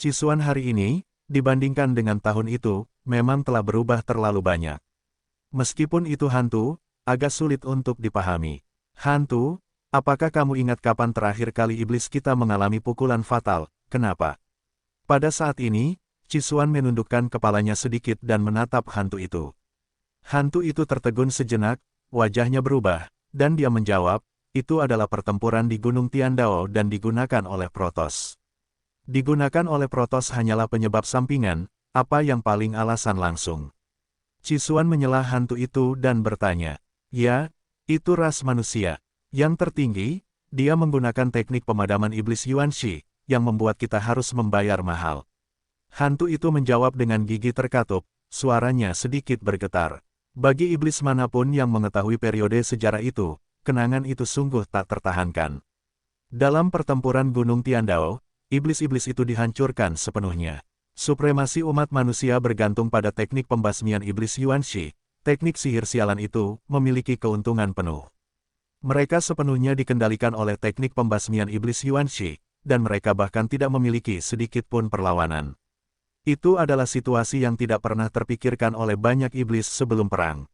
Qisuan hari ini, dibandingkan dengan tahun itu, memang telah berubah terlalu banyak. Meskipun itu hantu, agak sulit untuk dipahami. Hantu, apakah kamu ingat kapan terakhir kali iblis kita mengalami pukulan fatal? Kenapa? Pada saat ini, Qisuan menundukkan kepalanya sedikit dan menatap hantu itu. Hantu itu tertegun sejenak, wajahnya berubah, dan dia menjawab, itu adalah pertempuran di Gunung Tiandao dan digunakan oleh Protoss. Digunakan oleh Protoss hanyalah penyebab sampingan, apa yang paling alasan langsung. Qisuan menyelah hantu itu dan bertanya, ya, itu ras manusia. Yang tertinggi, dia menggunakan teknik pemadaman iblis Yuan Shi, yang membuat kita harus membayar mahal. Hantu itu menjawab dengan gigi terkatup, suaranya sedikit bergetar. Bagi iblis manapun yang mengetahui periode sejarah itu, kenangan itu sungguh tak tertahankan. Dalam pertempuran Gunung Tiandao, iblis-iblis itu dihancurkan sepenuhnya. Supremasi umat manusia bergantung pada teknik pembasmian iblis Yuan Shi. Teknik sihir sialan itu memiliki keuntungan penuh. Mereka sepenuhnya dikendalikan oleh teknik pembasmian iblis Yuan Shi, dan mereka bahkan tidak memiliki sedikit pun perlawanan. Itu adalah situasi yang tidak pernah terpikirkan oleh banyak iblis sebelum perang.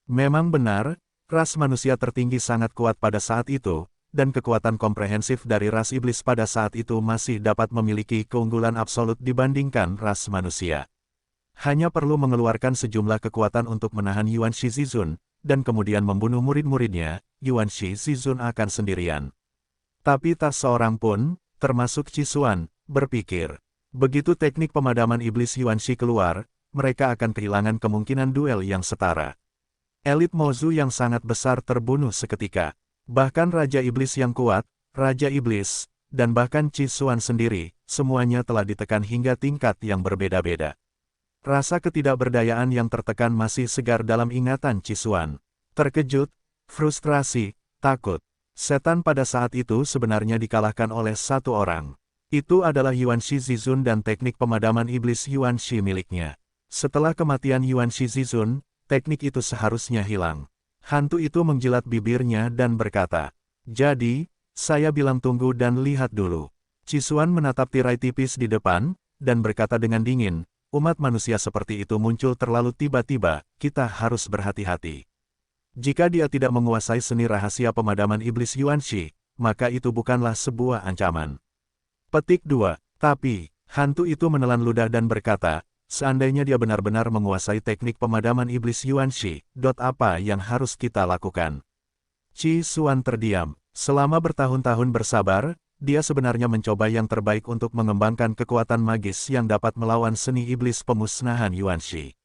Memang benar, ras manusia tertinggi sangat kuat pada saat itu, dan kekuatan komprehensif dari ras iblis pada saat itu masih dapat memiliki keunggulan absolut dibandingkan ras manusia. Hanya perlu mengeluarkan sejumlah kekuatan untuk menahan Yuan Shi Zizun, dan kemudian membunuh murid-muridnya, Yuanshi Zizun akan sendirian. Tapi tak seorang pun, termasuk Qisuan, berpikir. Begitu teknik pemadaman iblis Yuanshi keluar, mereka akan kehilangan kemungkinan duel yang setara. Elit Mozu yang sangat besar terbunuh seketika. Bahkan Raja Iblis yang kuat, Raja Iblis, dan bahkan Qisuan sendiri, semuanya telah ditekan hingga tingkat yang berbeda-beda. Rasa ketidakberdayaan yang tertekan masih segar dalam ingatan Qisuan. Terkejut, frustrasi, takut. Setan pada saat itu sebenarnya dikalahkan oleh satu orang. Itu adalah Yuanshi Zizun dan teknik pemadaman iblis Yuanshi miliknya. Setelah kematian Yuanshi Zizun, teknik itu seharusnya hilang. Hantu itu menjilat bibirnya dan berkata, "Jadi, saya bilang tunggu dan lihat dulu." Qisuan menatap tirai tipis di depan, dan berkata dengan dingin, "Umat manusia seperti itu muncul terlalu tiba-tiba, kita harus berhati-hati. Jika dia tidak menguasai seni rahasia pemadaman iblis Yuanshi, maka itu bukanlah sebuah ancaman." Petik 2. Tapi, hantu itu menelan ludah dan berkata, "Seandainya dia benar-benar menguasai teknik pemadaman iblis Yuanshi, apa yang harus kita lakukan?" Qisuan terdiam. Selama bertahun-tahun bersabar, dia sebenarnya mencoba yang terbaik untuk mengembangkan kekuatan magis yang dapat melawan seni iblis pemusnahan Yuanshi.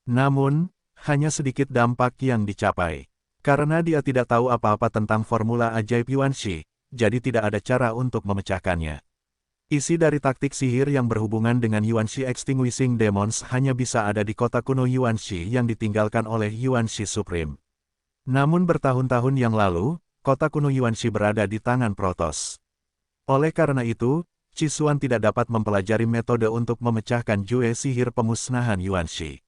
Namun, hanya sedikit dampak yang dicapai. Karena dia tidak tahu apa-apa tentang formula ajaib Yuanshi, jadi tidak ada cara untuk memecahkannya. Isi dari taktik sihir yang berhubungan dengan Yuanshi Extinguishing Demons hanya bisa ada di kota kuno Yuanshi yang ditinggalkan oleh Yuanshi Supreme. Namun bertahun-tahun yang lalu, kota kuno Yuanshi berada di tangan Protoss. Oleh karena itu, Qisuan tidak dapat mempelajari metode untuk memecahkan jue sihir pemusnahan Yuanshi.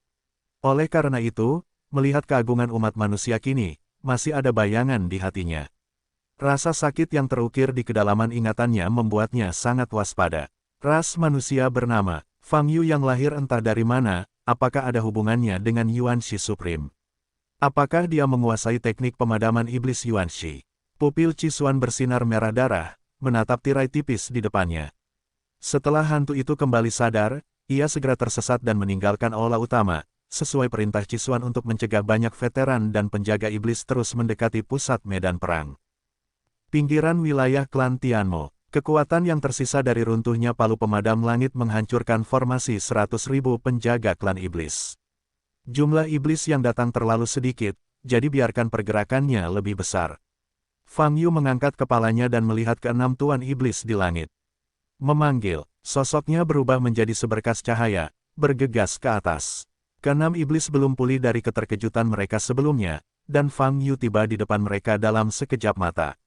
Oleh karena itu, melihat keagungan umat manusia kini, masih ada bayangan di hatinya. Rasa sakit yang terukir di kedalaman ingatannya membuatnya sangat waspada. Ras manusia bernama Fang Yu yang lahir entah dari mana, apakah ada hubungannya dengan Yuanshi Supreme? Apakah dia menguasai teknik pemadaman iblis Yuanshi? Pupil Qisuan bersinar merah darah, menatap tirai tipis di depannya. Setelah hantu itu kembali sadar, ia segera tersesat dan meninggalkan aula utama, sesuai perintah Qisuan untuk mencegah banyak veteran dan penjaga iblis terus mendekati pusat medan perang. Pinggiran wilayah klan Tianmo. Kekuatan yang tersisa dari runtuhnya palu pemadam langit menghancurkan formasi 100.000 penjaga klan iblis. Jumlah iblis yang datang terlalu sedikit, jadi biarkan pergerakannya lebih besar. Fang Yu mengangkat kepalanya dan melihat keenam tuan iblis di langit. Memanggil, sosoknya berubah menjadi seberkas cahaya, bergegas ke atas. Keenam iblis belum pulih dari keterkejutan mereka sebelumnya, dan Fang Yu tiba di depan mereka dalam sekejap mata.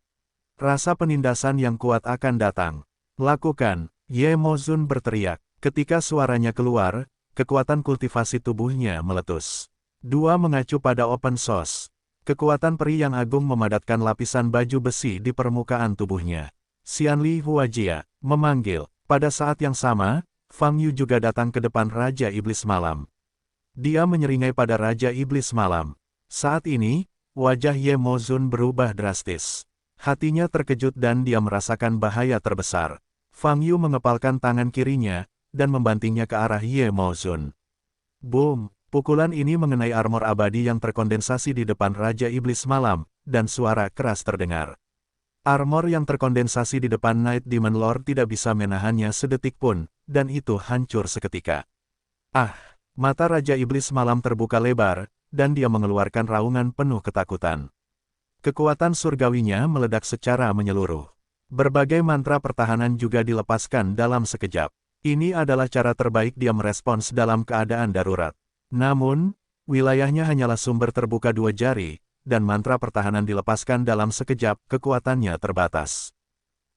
Rasa penindasan yang kuat akan datang. "Lakukan," Ye Mozun berteriak. Ketika suaranya keluar, kekuatan kultivasi tubuhnya meletus. Dua mengacu pada open source. Kekuatan peri yang agung memadatkan lapisan baju besi di permukaan tubuhnya. Xianli Huajia memanggil. Pada saat yang sama, Fang Yu juga datang ke depan Raja Iblis Malam. Dia menyeringai pada Raja Iblis Malam. Saat ini, wajah Ye Mozun berubah drastis. Hatinya terkejut dan dia merasakan bahaya terbesar. Fang Yu mengepalkan tangan kirinya, dan membantingnya ke arah Ye Mozun. Boom! Pukulan ini mengenai armor abadi yang terkondensasi di depan Raja Iblis Malam, dan suara keras terdengar. Armor yang terkondensasi di depan Night Demon Lord tidak bisa menahannya sedetik pun, dan itu hancur seketika. Ah! Mata Raja Iblis Malam terbuka lebar, dan dia mengeluarkan raungan penuh ketakutan. Kekuatan surgawinya meledak secara menyeluruh. Berbagai mantra pertahanan juga dilepaskan dalam sekejap. Ini adalah cara terbaik dia merespons dalam keadaan darurat. Namun, wilayahnya hanyalah sumber terbuka dua jari, dan mantra pertahanan dilepaskan dalam sekejap, kekuatannya terbatas.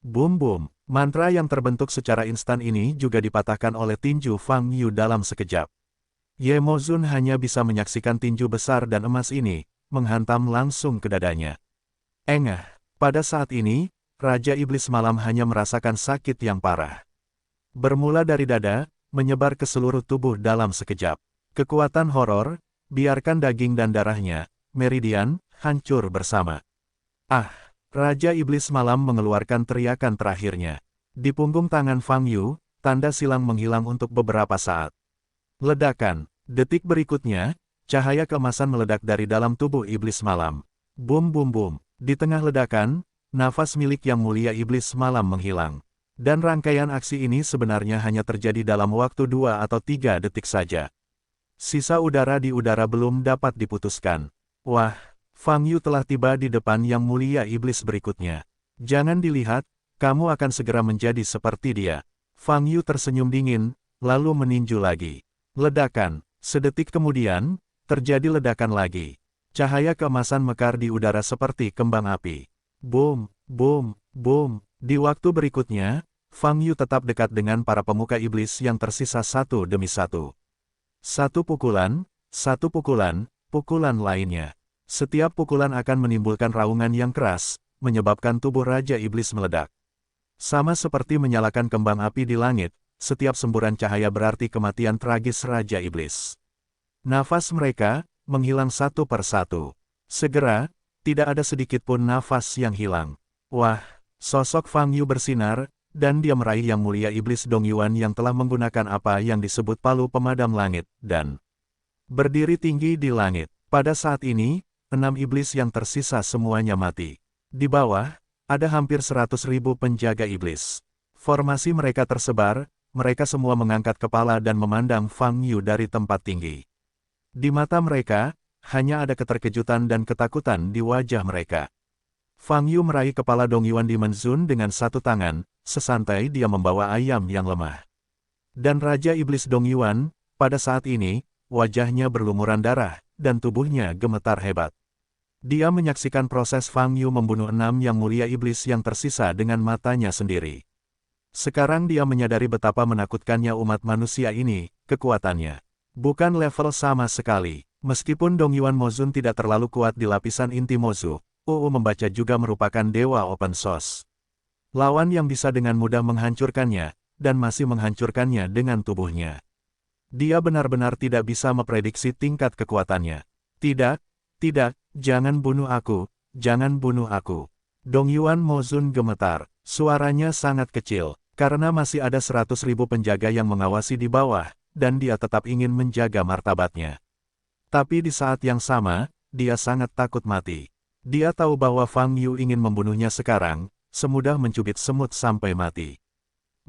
Boom-boom, mantra yang terbentuk secara instan ini juga dipatahkan oleh tinju Fang Yu dalam sekejap. Ye Mozun hanya bisa menyaksikan tinju besar dan emas ini, menghantam langsung ke dadanya. Engah, pada saat ini, Raja Iblis Malam hanya merasakan sakit yang parah. Bermula dari dada, menyebar ke seluruh tubuh dalam sekejap. Kekuatan horor, biarkan daging dan darahnya, meridian, hancur bersama. Ah! Raja Iblis Malam mengeluarkan teriakan terakhirnya. Di punggung tangan Fang Yu, tanda silang menghilang untuk beberapa saat. Ledakan, detik berikutnya, Cahaya keemasan meledak dari dalam tubuh iblis malam. Bum bum bum. Di tengah ledakan, nafas milik Yang Mulia Iblis Malam menghilang. Dan rangkaian aksi ini sebenarnya hanya terjadi dalam waktu 2 atau 3 detik saja. Sisa udara di udara belum dapat diputuskan. Wah, Fang Yu telah tiba di depan Yang Mulia Iblis berikutnya. Jangan dilihat, kamu akan segera menjadi seperti dia. Fang Yu tersenyum dingin, lalu meninju lagi. Ledakan. Sedetik kemudian, terjadi ledakan lagi. Cahaya keemasan mekar di udara seperti kembang api. Boom, boom, boom. Di waktu berikutnya, Fang Yu tetap dekat dengan para pemuka iblis yang tersisa satu demi satu. Satu pukulan, pukulan lainnya. Setiap pukulan akan menimbulkan raungan yang keras, menyebabkan tubuh Raja Iblis meledak. Sama seperti menyalakan kembang api di langit, setiap semburan cahaya berarti kematian tragis Raja Iblis. Nafas mereka menghilang satu per satu. Segera, tidak ada sedikit pun nafas yang hilang. Wah, sosok Fang Yu bersinar, dan dia meraih Yang Mulia Iblis Dong Yuan yang telah menggunakan apa yang disebut palu pemadam langit, dan berdiri tinggi di langit. Pada saat ini, 6 iblis yang tersisa semuanya mati. Di bawah, ada hampir 100.000 penjaga iblis. Formasi mereka tersebar, mereka semua mengangkat kepala dan memandang Fang Yu dari tempat tinggi. Di mata mereka, hanya ada keterkejutan dan ketakutan di wajah mereka. Fang Yu meraih kepala Dong Yuan di Menzun dengan satu tangan, sesantai dia membawa ayam yang lemah. Dan Raja Iblis Dong Yuan, pada saat ini, wajahnya berlumuran darah, dan tubuhnya gemetar hebat. Dia menyaksikan proses Fang Yu membunuh 6 Yang Mulia Iblis yang tersisa dengan matanya sendiri. Sekarang dia menyadari betapa menakutkannya umat manusia ini, kekuatannya. Bukan level sama sekali. Meskipun Dong Yuan Mozun tidak terlalu kuat di lapisan inti Mozu, membaca juga merupakan dewa open source. Lawan yang bisa dengan mudah menghancurkannya, dan masih menghancurkannya dengan tubuhnya. Dia benar-benar tidak bisa memprediksi tingkat kekuatannya. Tidak, jangan bunuh aku, jangan bunuh aku. Dong Yuan Mozun gemetar, suaranya sangat kecil, karena masih ada 100.000 penjaga yang mengawasi di bawah, dan dia tetap ingin menjaga martabatnya. Tapi di saat yang sama, dia sangat takut mati. Dia tahu bahwa Fang Yu ingin membunuhnya sekarang, semudah mencubit semut sampai mati.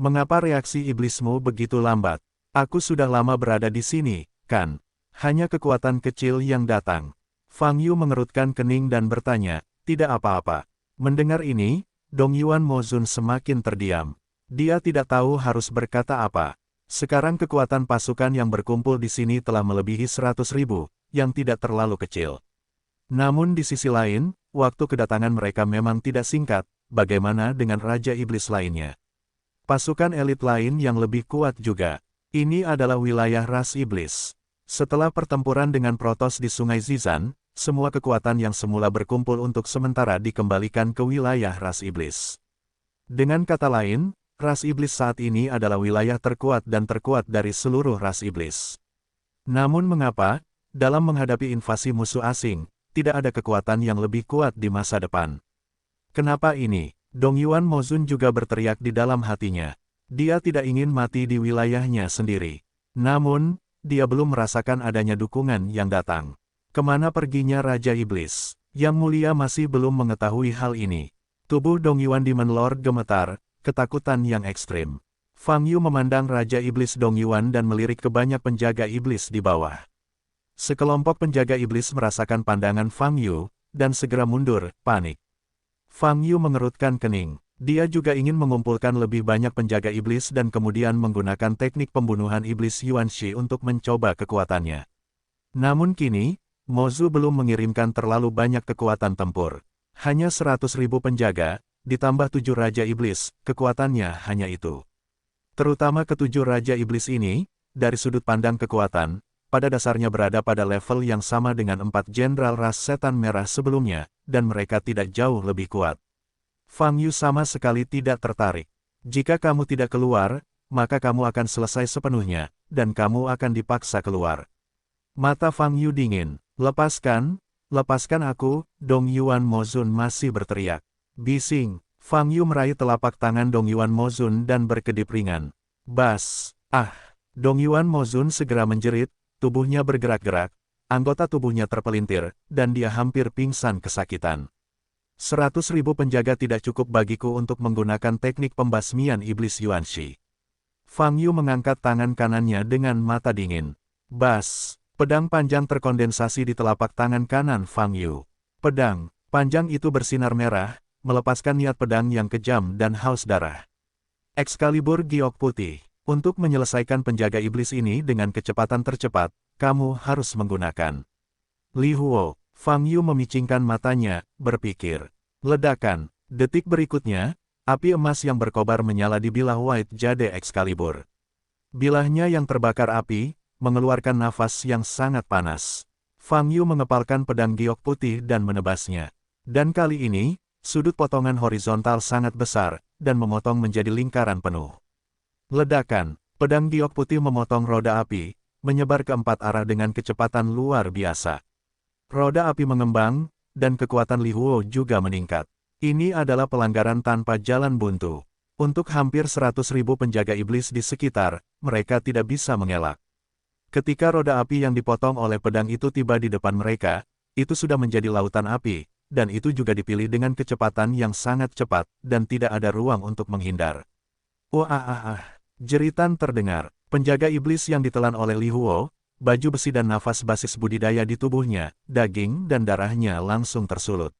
Mengapa reaksi iblismu begitu lambat? Aku sudah lama berada di sini, kan? Hanya kekuatan kecil yang datang. Fang Yu mengerutkan kening dan bertanya, tidak apa-apa. Mendengar ini, Dong Yuan Mozun semakin terdiam. Dia tidak tahu harus berkata apa. Sekarang kekuatan pasukan yang berkumpul di sini telah melebihi 100.000, yang tidak terlalu kecil. Namun di sisi lain, waktu kedatangan mereka memang tidak singkat, bagaimana dengan Raja Iblis lainnya? Pasukan elit lain yang lebih kuat juga. Ini adalah wilayah ras iblis. Setelah pertempuran dengan Protoss di Sungai Zizan, semua kekuatan yang semula berkumpul untuk sementara dikembalikan ke wilayah ras iblis. Dengan kata lain, ras iblis saat ini adalah wilayah terkuat dan terkuat dari seluruh ras iblis. Namun mengapa, dalam menghadapi invasi musuh asing, tidak ada kekuatan yang lebih kuat di masa depan? Kenapa ini? Dong Yuan Mozun juga berteriak di dalam hatinya. Dia tidak ingin mati di wilayahnya sendiri. Namun, dia belum merasakan adanya dukungan yang datang. Kemana perginya Raja Iblis? Yang Mulia masih belum mengetahui hal ini. Tubuh Dong Yuan Demon Lord gemetar, ketakutan yang ekstrim. Fang Yu memandang Raja Iblis Dong Yuan dan melirik ke banyak penjaga iblis di bawah. Sekelompok penjaga iblis merasakan pandangan Fang Yu, dan segera mundur, panik. Fang Yu mengerutkan kening. Dia juga ingin mengumpulkan lebih banyak penjaga iblis dan kemudian menggunakan teknik pembunuhan iblis Yuan Shi untuk mencoba kekuatannya. Namun kini, Mozu belum mengirimkan terlalu banyak kekuatan tempur. Hanya 100.000 penjaga, ditambah 7 Raja Iblis, kekuatannya hanya itu. Terutama ketujuh Raja Iblis ini, dari sudut pandang kekuatan, pada dasarnya berada pada level yang sama dengan 4 Jenderal Ras Setan Merah sebelumnya, dan mereka tidak jauh lebih kuat. Fang Yu sama sekali tidak tertarik. Jika kamu tidak keluar, maka kamu akan selesai sepenuhnya, dan kamu akan dipaksa keluar. Mata Fang Yu dingin. Lepaskan aku, Dong Yuan Mozun masih berteriak. Bising, Fang Yu meraih telapak tangan Dong Yuan Mozun dan berkedip ringan. Bas, Dong Yuan Mozun segera menjerit, tubuhnya bergerak-gerak, anggota tubuhnya terpelintir, dan dia hampir pingsan kesakitan. 100.000 penjaga tidak cukup bagiku untuk menggunakan teknik pembasmian iblis Yuanshi. Fang Yu mengangkat tangan kanannya dengan mata dingin. Bas! Pedang panjang terkondensasi di telapak tangan kanan Fang Yu. Pedang panjang itu bersinar merah, melepaskan niat pedang yang kejam dan haus darah. Excalibur giok putih. Untuk menyelesaikan penjaga iblis ini dengan kecepatan tercepat, kamu harus menggunakan. Li Huo. Fang Yu memicingkan matanya, berpikir. Ledakan. Detik berikutnya, api emas yang berkobar menyala di bilah White Jade Excalibur. Bilahnya yang terbakar api, mengeluarkan nafas yang sangat panas. Fang Yu mengepalkan pedang giok putih dan menebasnya. Dan kali ini, sudut potongan horizontal sangat besar, dan memotong menjadi lingkaran penuh. Ledakan. Pedang giok putih memotong roda api, menyebar ke 4 arah dengan kecepatan luar biasa. Roda api mengembang, dan kekuatan Li Huo juga meningkat. Ini adalah pelanggaran tanpa jalan buntu. Untuk hampir 100.000 penjaga iblis di sekitar, mereka tidak bisa mengelak. Ketika roda api yang dipotong oleh pedang itu tiba di depan mereka, itu sudah menjadi lautan api, dan itu juga dipilih dengan kecepatan yang sangat cepat, dan tidak ada ruang untuk menghindar. Wah! Jeritan terdengar. Penjaga iblis yang ditelan oleh Li Huo, baju besi dan nafas basis budidaya di tubuhnya, daging dan darahnya langsung tersulut.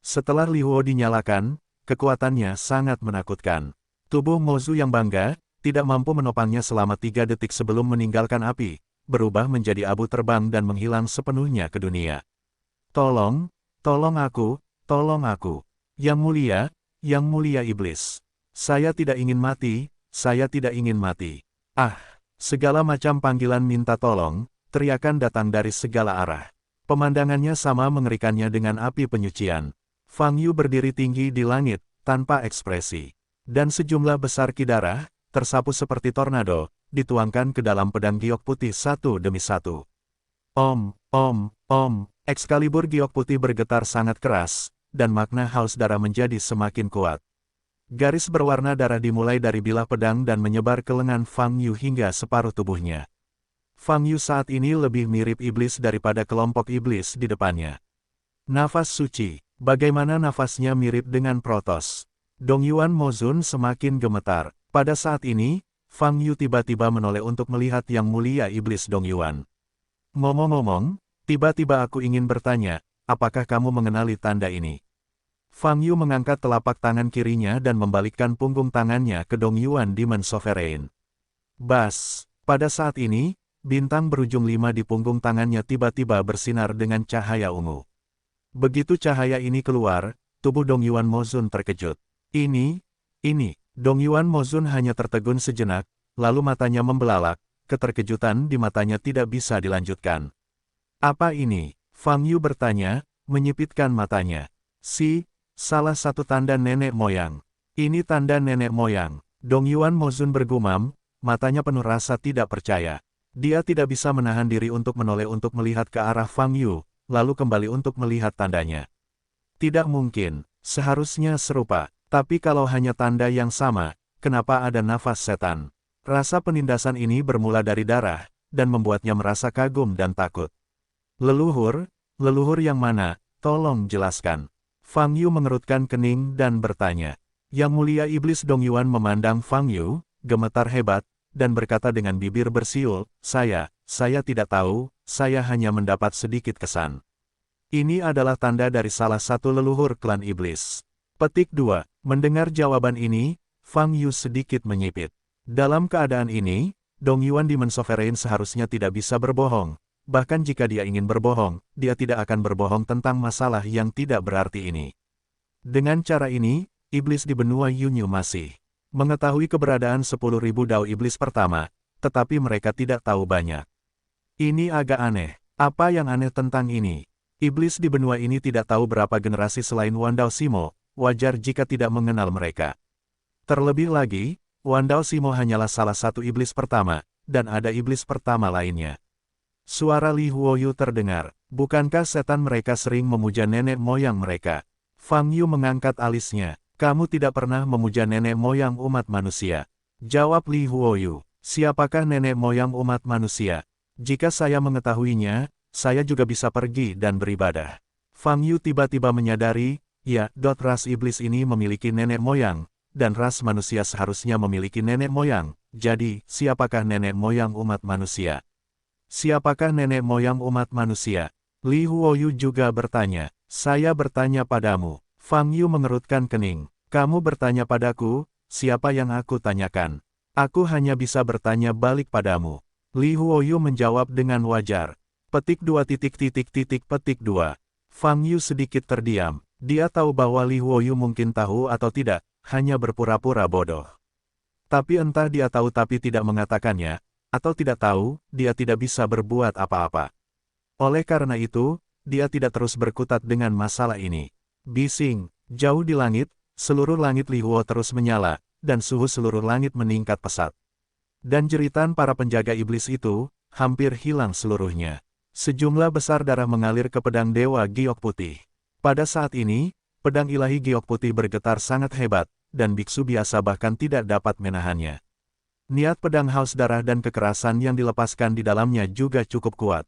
Setelah Li Huo dinyalakan, kekuatannya sangat menakutkan. Tubuh Mozu yang bangga, tidak mampu menopangnya selama 3 detik sebelum meninggalkan api, berubah menjadi abu terbang dan menghilang sepenuhnya ke dunia. Tolong aku, tolong aku. Yang mulia iblis. Saya tidak ingin mati, saya tidak ingin mati. Segala macam panggilan minta tolong, teriakan datang dari segala arah. Pemandangannya sama mengerikannya dengan api penyucian. Fang Yu berdiri tinggi di langit, tanpa ekspresi. Dan sejumlah besar ki darah, tersapu seperti tornado, dituangkan ke dalam pedang giok putih satu demi satu. Om. Excalibur giok putih bergetar sangat keras, dan makna haus darah menjadi semakin kuat. Garis berwarna darah dimulai dari bilah pedang dan menyebar ke lengan Fang Yu hingga separuh tubuhnya. Fang Yu saat ini lebih mirip iblis daripada kelompok iblis di depannya. Nafas suci. Bagaimana nafasnya mirip dengan Protos. Dongyuan Mozun semakin gemetar. Pada saat ini, Fang Yu tiba-tiba menoleh untuk melihat yang mulia iblis Dongyuan. Ngomong-ngomong, tiba-tiba aku ingin bertanya, apakah kamu mengenali tanda ini? Fang Yu mengangkat telapak tangan kirinya dan membalikkan punggung tangannya ke Dongyuan Demon Sovereign. Bas! Pada saat ini, bintang berujung 5 di punggung tangannya tiba-tiba bersinar dengan cahaya ungu. Begitu cahaya ini keluar, tubuh Dongyuan Mozun terkejut. Ini. Dongyuan Mozun hanya tertegun sejenak, lalu matanya membelalak, keterkejutan di matanya tidak bisa dilanjutkan. Apa ini? Fang Yu bertanya, menyipitkan matanya. Salah satu tanda nenek moyang. Ini tanda nenek moyang. Dongyuan Mozun bergumam, matanya penuh rasa tidak percaya. Dia tidak bisa menahan diri untuk menoleh untuk melihat ke arah Fang Yu, lalu kembali untuk melihat tandanya. Tidak mungkin, seharusnya serupa. Tapi kalau hanya tanda yang sama, kenapa ada nafas setan? Rasa penindasan ini bermula dari darah, dan membuatnya merasa kagum dan takut. Leluhur yang mana? Tolong jelaskan. Fang Yu mengerutkan kening dan bertanya. Yang mulia iblis Dongyuan memandang Fang Yu, gemetar hebat, dan berkata dengan bibir bersiul, saya tidak tahu, saya hanya mendapat sedikit kesan. Ini adalah tanda dari salah satu leluhur klan iblis. Petik 2. Mendengar jawaban ini, Fang Yu sedikit menyipit. Dalam keadaan ini, Dongyuan Demon Sovereign seharusnya tidak bisa berbohong. Bahkan jika dia ingin berbohong, dia tidak akan berbohong tentang masalah yang tidak berarti ini. Dengan cara ini, iblis di benua Yunyu masih mengetahui keberadaan 10.000 dao iblis pertama, tetapi mereka tidak tahu banyak. Ini agak aneh. Apa yang aneh tentang ini? Iblis di benua ini tidak tahu berapa generasi selain Wan Dao Simo, wajar jika tidak mengenal mereka. Terlebih lagi, Wan Dao Simo hanyalah salah satu iblis pertama, dan ada iblis pertama lainnya. Suara Li Huoyu terdengar. Bukankah setan mereka sering memuja nenek moyang mereka? Fang Yu mengangkat alisnya. Kamu tidak pernah memuja nenek moyang umat manusia. Jawab Li Huoyu. Siapakah nenek moyang umat manusia? Jika saya mengetahuinya, saya juga bisa pergi dan beribadah. Fang Yu tiba-tiba menyadari, ya, ras iblis ini memiliki nenek moyang, dan ras manusia seharusnya memiliki nenek moyang. Jadi, siapakah nenek moyang umat manusia? Siapakah nenek moyang umat manusia? Li Huoyu juga bertanya. Saya bertanya padamu. Fang Yu mengerutkan kening. Kamu bertanya padaku, siapa yang aku tanyakan? Aku hanya bisa bertanya balik padamu. Li Huoyu menjawab dengan wajar. Petik 2. Fang Yu sedikit terdiam. Dia tahu bahwa Li Huoyu mungkin tahu atau tidak, hanya berpura-pura bodoh. Tapi entah dia tahu tapi tidak mengatakannya, atau tidak tahu, dia tidak bisa berbuat apa-apa. Oleh karena itu, dia tidak terus berkutat dengan masalah ini. Bising, jauh di langit, seluruh langit Li Huo terus menyala, dan suhu seluruh langit meningkat pesat. Dan jeritan para penjaga iblis itu, hampir hilang seluruhnya. Sejumlah besar darah mengalir ke pedang Dewa Giok Putih. Pada saat ini, pedang ilahi Giok Putih bergetar sangat hebat, dan biksu biasa bahkan tidak dapat menahannya. Niat pedang haus darah dan kekerasan yang dilepaskan di dalamnya juga cukup kuat.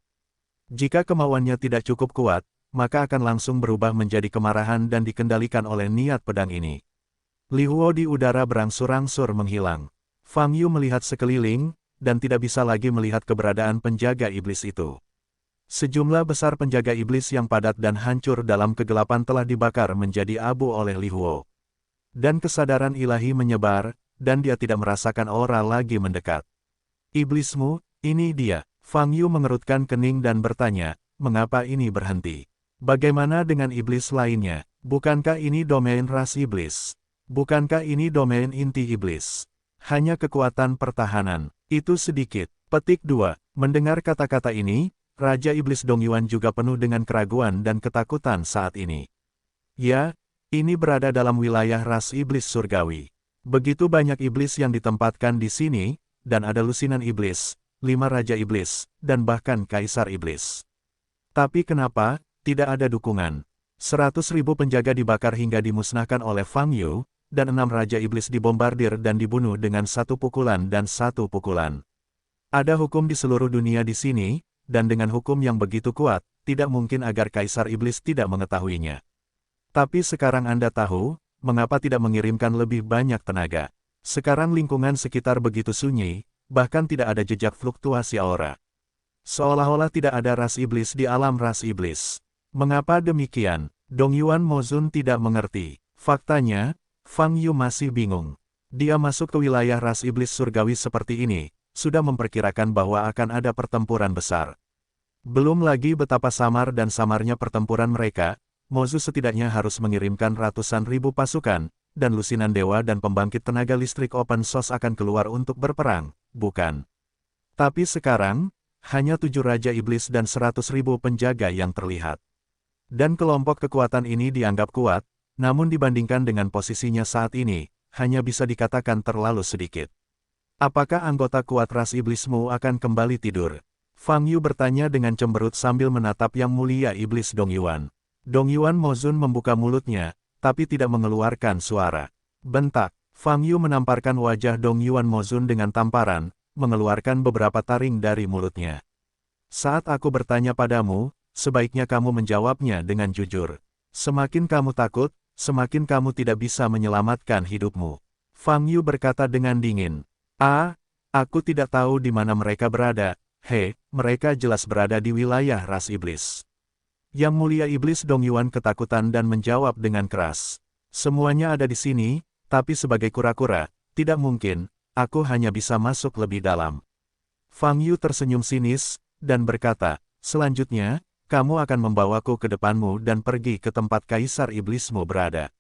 Jika kemauannya tidak cukup kuat, maka akan langsung berubah menjadi kemarahan dan dikendalikan oleh niat pedang ini. Li Huo di udara berangsur-angsur menghilang. Fang Yu melihat sekeliling, dan tidak bisa lagi melihat keberadaan penjaga iblis itu. Sejumlah besar penjaga iblis yang padat dan hancur dalam kegelapan telah dibakar menjadi abu oleh Li Huo. Dan kesadaran ilahi menyebar, dan dia tidak merasakan aura lagi mendekat. Iblismu, ini dia. Fang Yu mengerutkan kening dan bertanya, mengapa ini berhenti? Bagaimana dengan iblis lainnya? Bukankah ini domain ras iblis? Bukankah ini domain inti iblis? Hanya kekuatan pertahanan. Itu sedikit. Petik 2. Mendengar kata-kata ini, Raja Iblis Dong Yuan juga penuh dengan keraguan dan ketakutan saat ini. Ya, ini berada dalam wilayah ras iblis surgawi. Begitu banyak iblis yang ditempatkan di sini, dan ada lusinan iblis, 5 raja iblis, dan bahkan kaisar iblis. Tapi kenapa, tidak ada dukungan? 100.000 penjaga dibakar hingga dimusnahkan oleh Fang Yu, dan 6 raja iblis dibombardir dan dibunuh dengan 1 pukulan dan 1 pukulan. Ada hukum di seluruh dunia di sini, dan dengan hukum yang begitu kuat, tidak mungkin agar kaisar iblis tidak mengetahuinya. Tapi sekarang Anda tahu, mengapa tidak mengirimkan lebih banyak tenaga. Sekarang lingkungan sekitar begitu sunyi, bahkan tidak ada jejak fluktuasi aura. Seolah-olah tidak ada ras iblis di alam ras iblis. Mengapa demikian? Dong Yuan Mozun tidak mengerti. Faktanya, Fang Yu masih bingung. Dia masuk ke wilayah ras iblis surgawi seperti ini, sudah memperkirakan bahwa akan ada pertempuran besar. Belum lagi betapa samar dan samarnya pertempuran mereka, Mozu setidaknya harus mengirimkan ratusan ribu pasukan, dan lusinan dewa dan pembangkit tenaga listrik open source akan keluar untuk berperang, bukan? Tapi sekarang, hanya 7 raja iblis dan 100.000 penjaga yang terlihat. Dan kelompok kekuatan ini dianggap kuat, namun dibandingkan dengan posisinya saat ini, hanya bisa dikatakan terlalu sedikit. Apakah anggota kuat ras iblismu akan kembali tidur? Fang Yu bertanya dengan cemberut sambil menatap Yang Mulia Iblis Dong Yuan. Dong Yuan Mozun membuka mulutnya, tapi tidak mengeluarkan suara. Bentak, Fang Yu menamparkan wajah Dong Yuan Mozun dengan tamparan, mengeluarkan beberapa taring dari mulutnya. Saat aku bertanya padamu, sebaiknya kamu menjawabnya dengan jujur. Semakin kamu takut, semakin kamu tidak bisa menyelamatkan hidupmu. Fang Yu berkata dengan dingin. Aku tidak tahu di mana mereka berada. Mereka jelas berada di wilayah ras iblis. Yang Mulia Iblis Dong Yuan ketakutan dan menjawab dengan keras. Semuanya ada di sini, tapi sebagai kura-kura, tidak mungkin, aku hanya bisa masuk lebih dalam. Fang Yu tersenyum sinis, dan berkata, selanjutnya, kamu akan membawaku ke depanmu dan pergi ke tempat Kaisar Iblismu berada.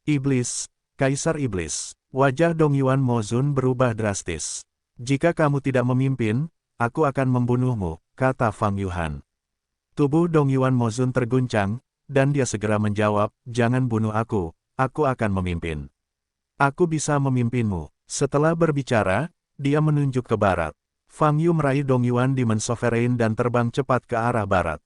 Iblis, Kaisar Iblis. Wajah Dong Yuan Mozun berubah drastis. Jika kamu tidak memimpin, aku akan membunuhmu, kata Fang Yuhan. Tubuh Dong Yuan Mozun terguncang, dan dia segera menjawab, jangan bunuh aku akan memimpin. Aku bisa memimpinmu. Setelah berbicara, dia menunjuk ke barat. Fang Yu meraih Dong Yuan Demon Sovereign dan terbang cepat ke arah barat.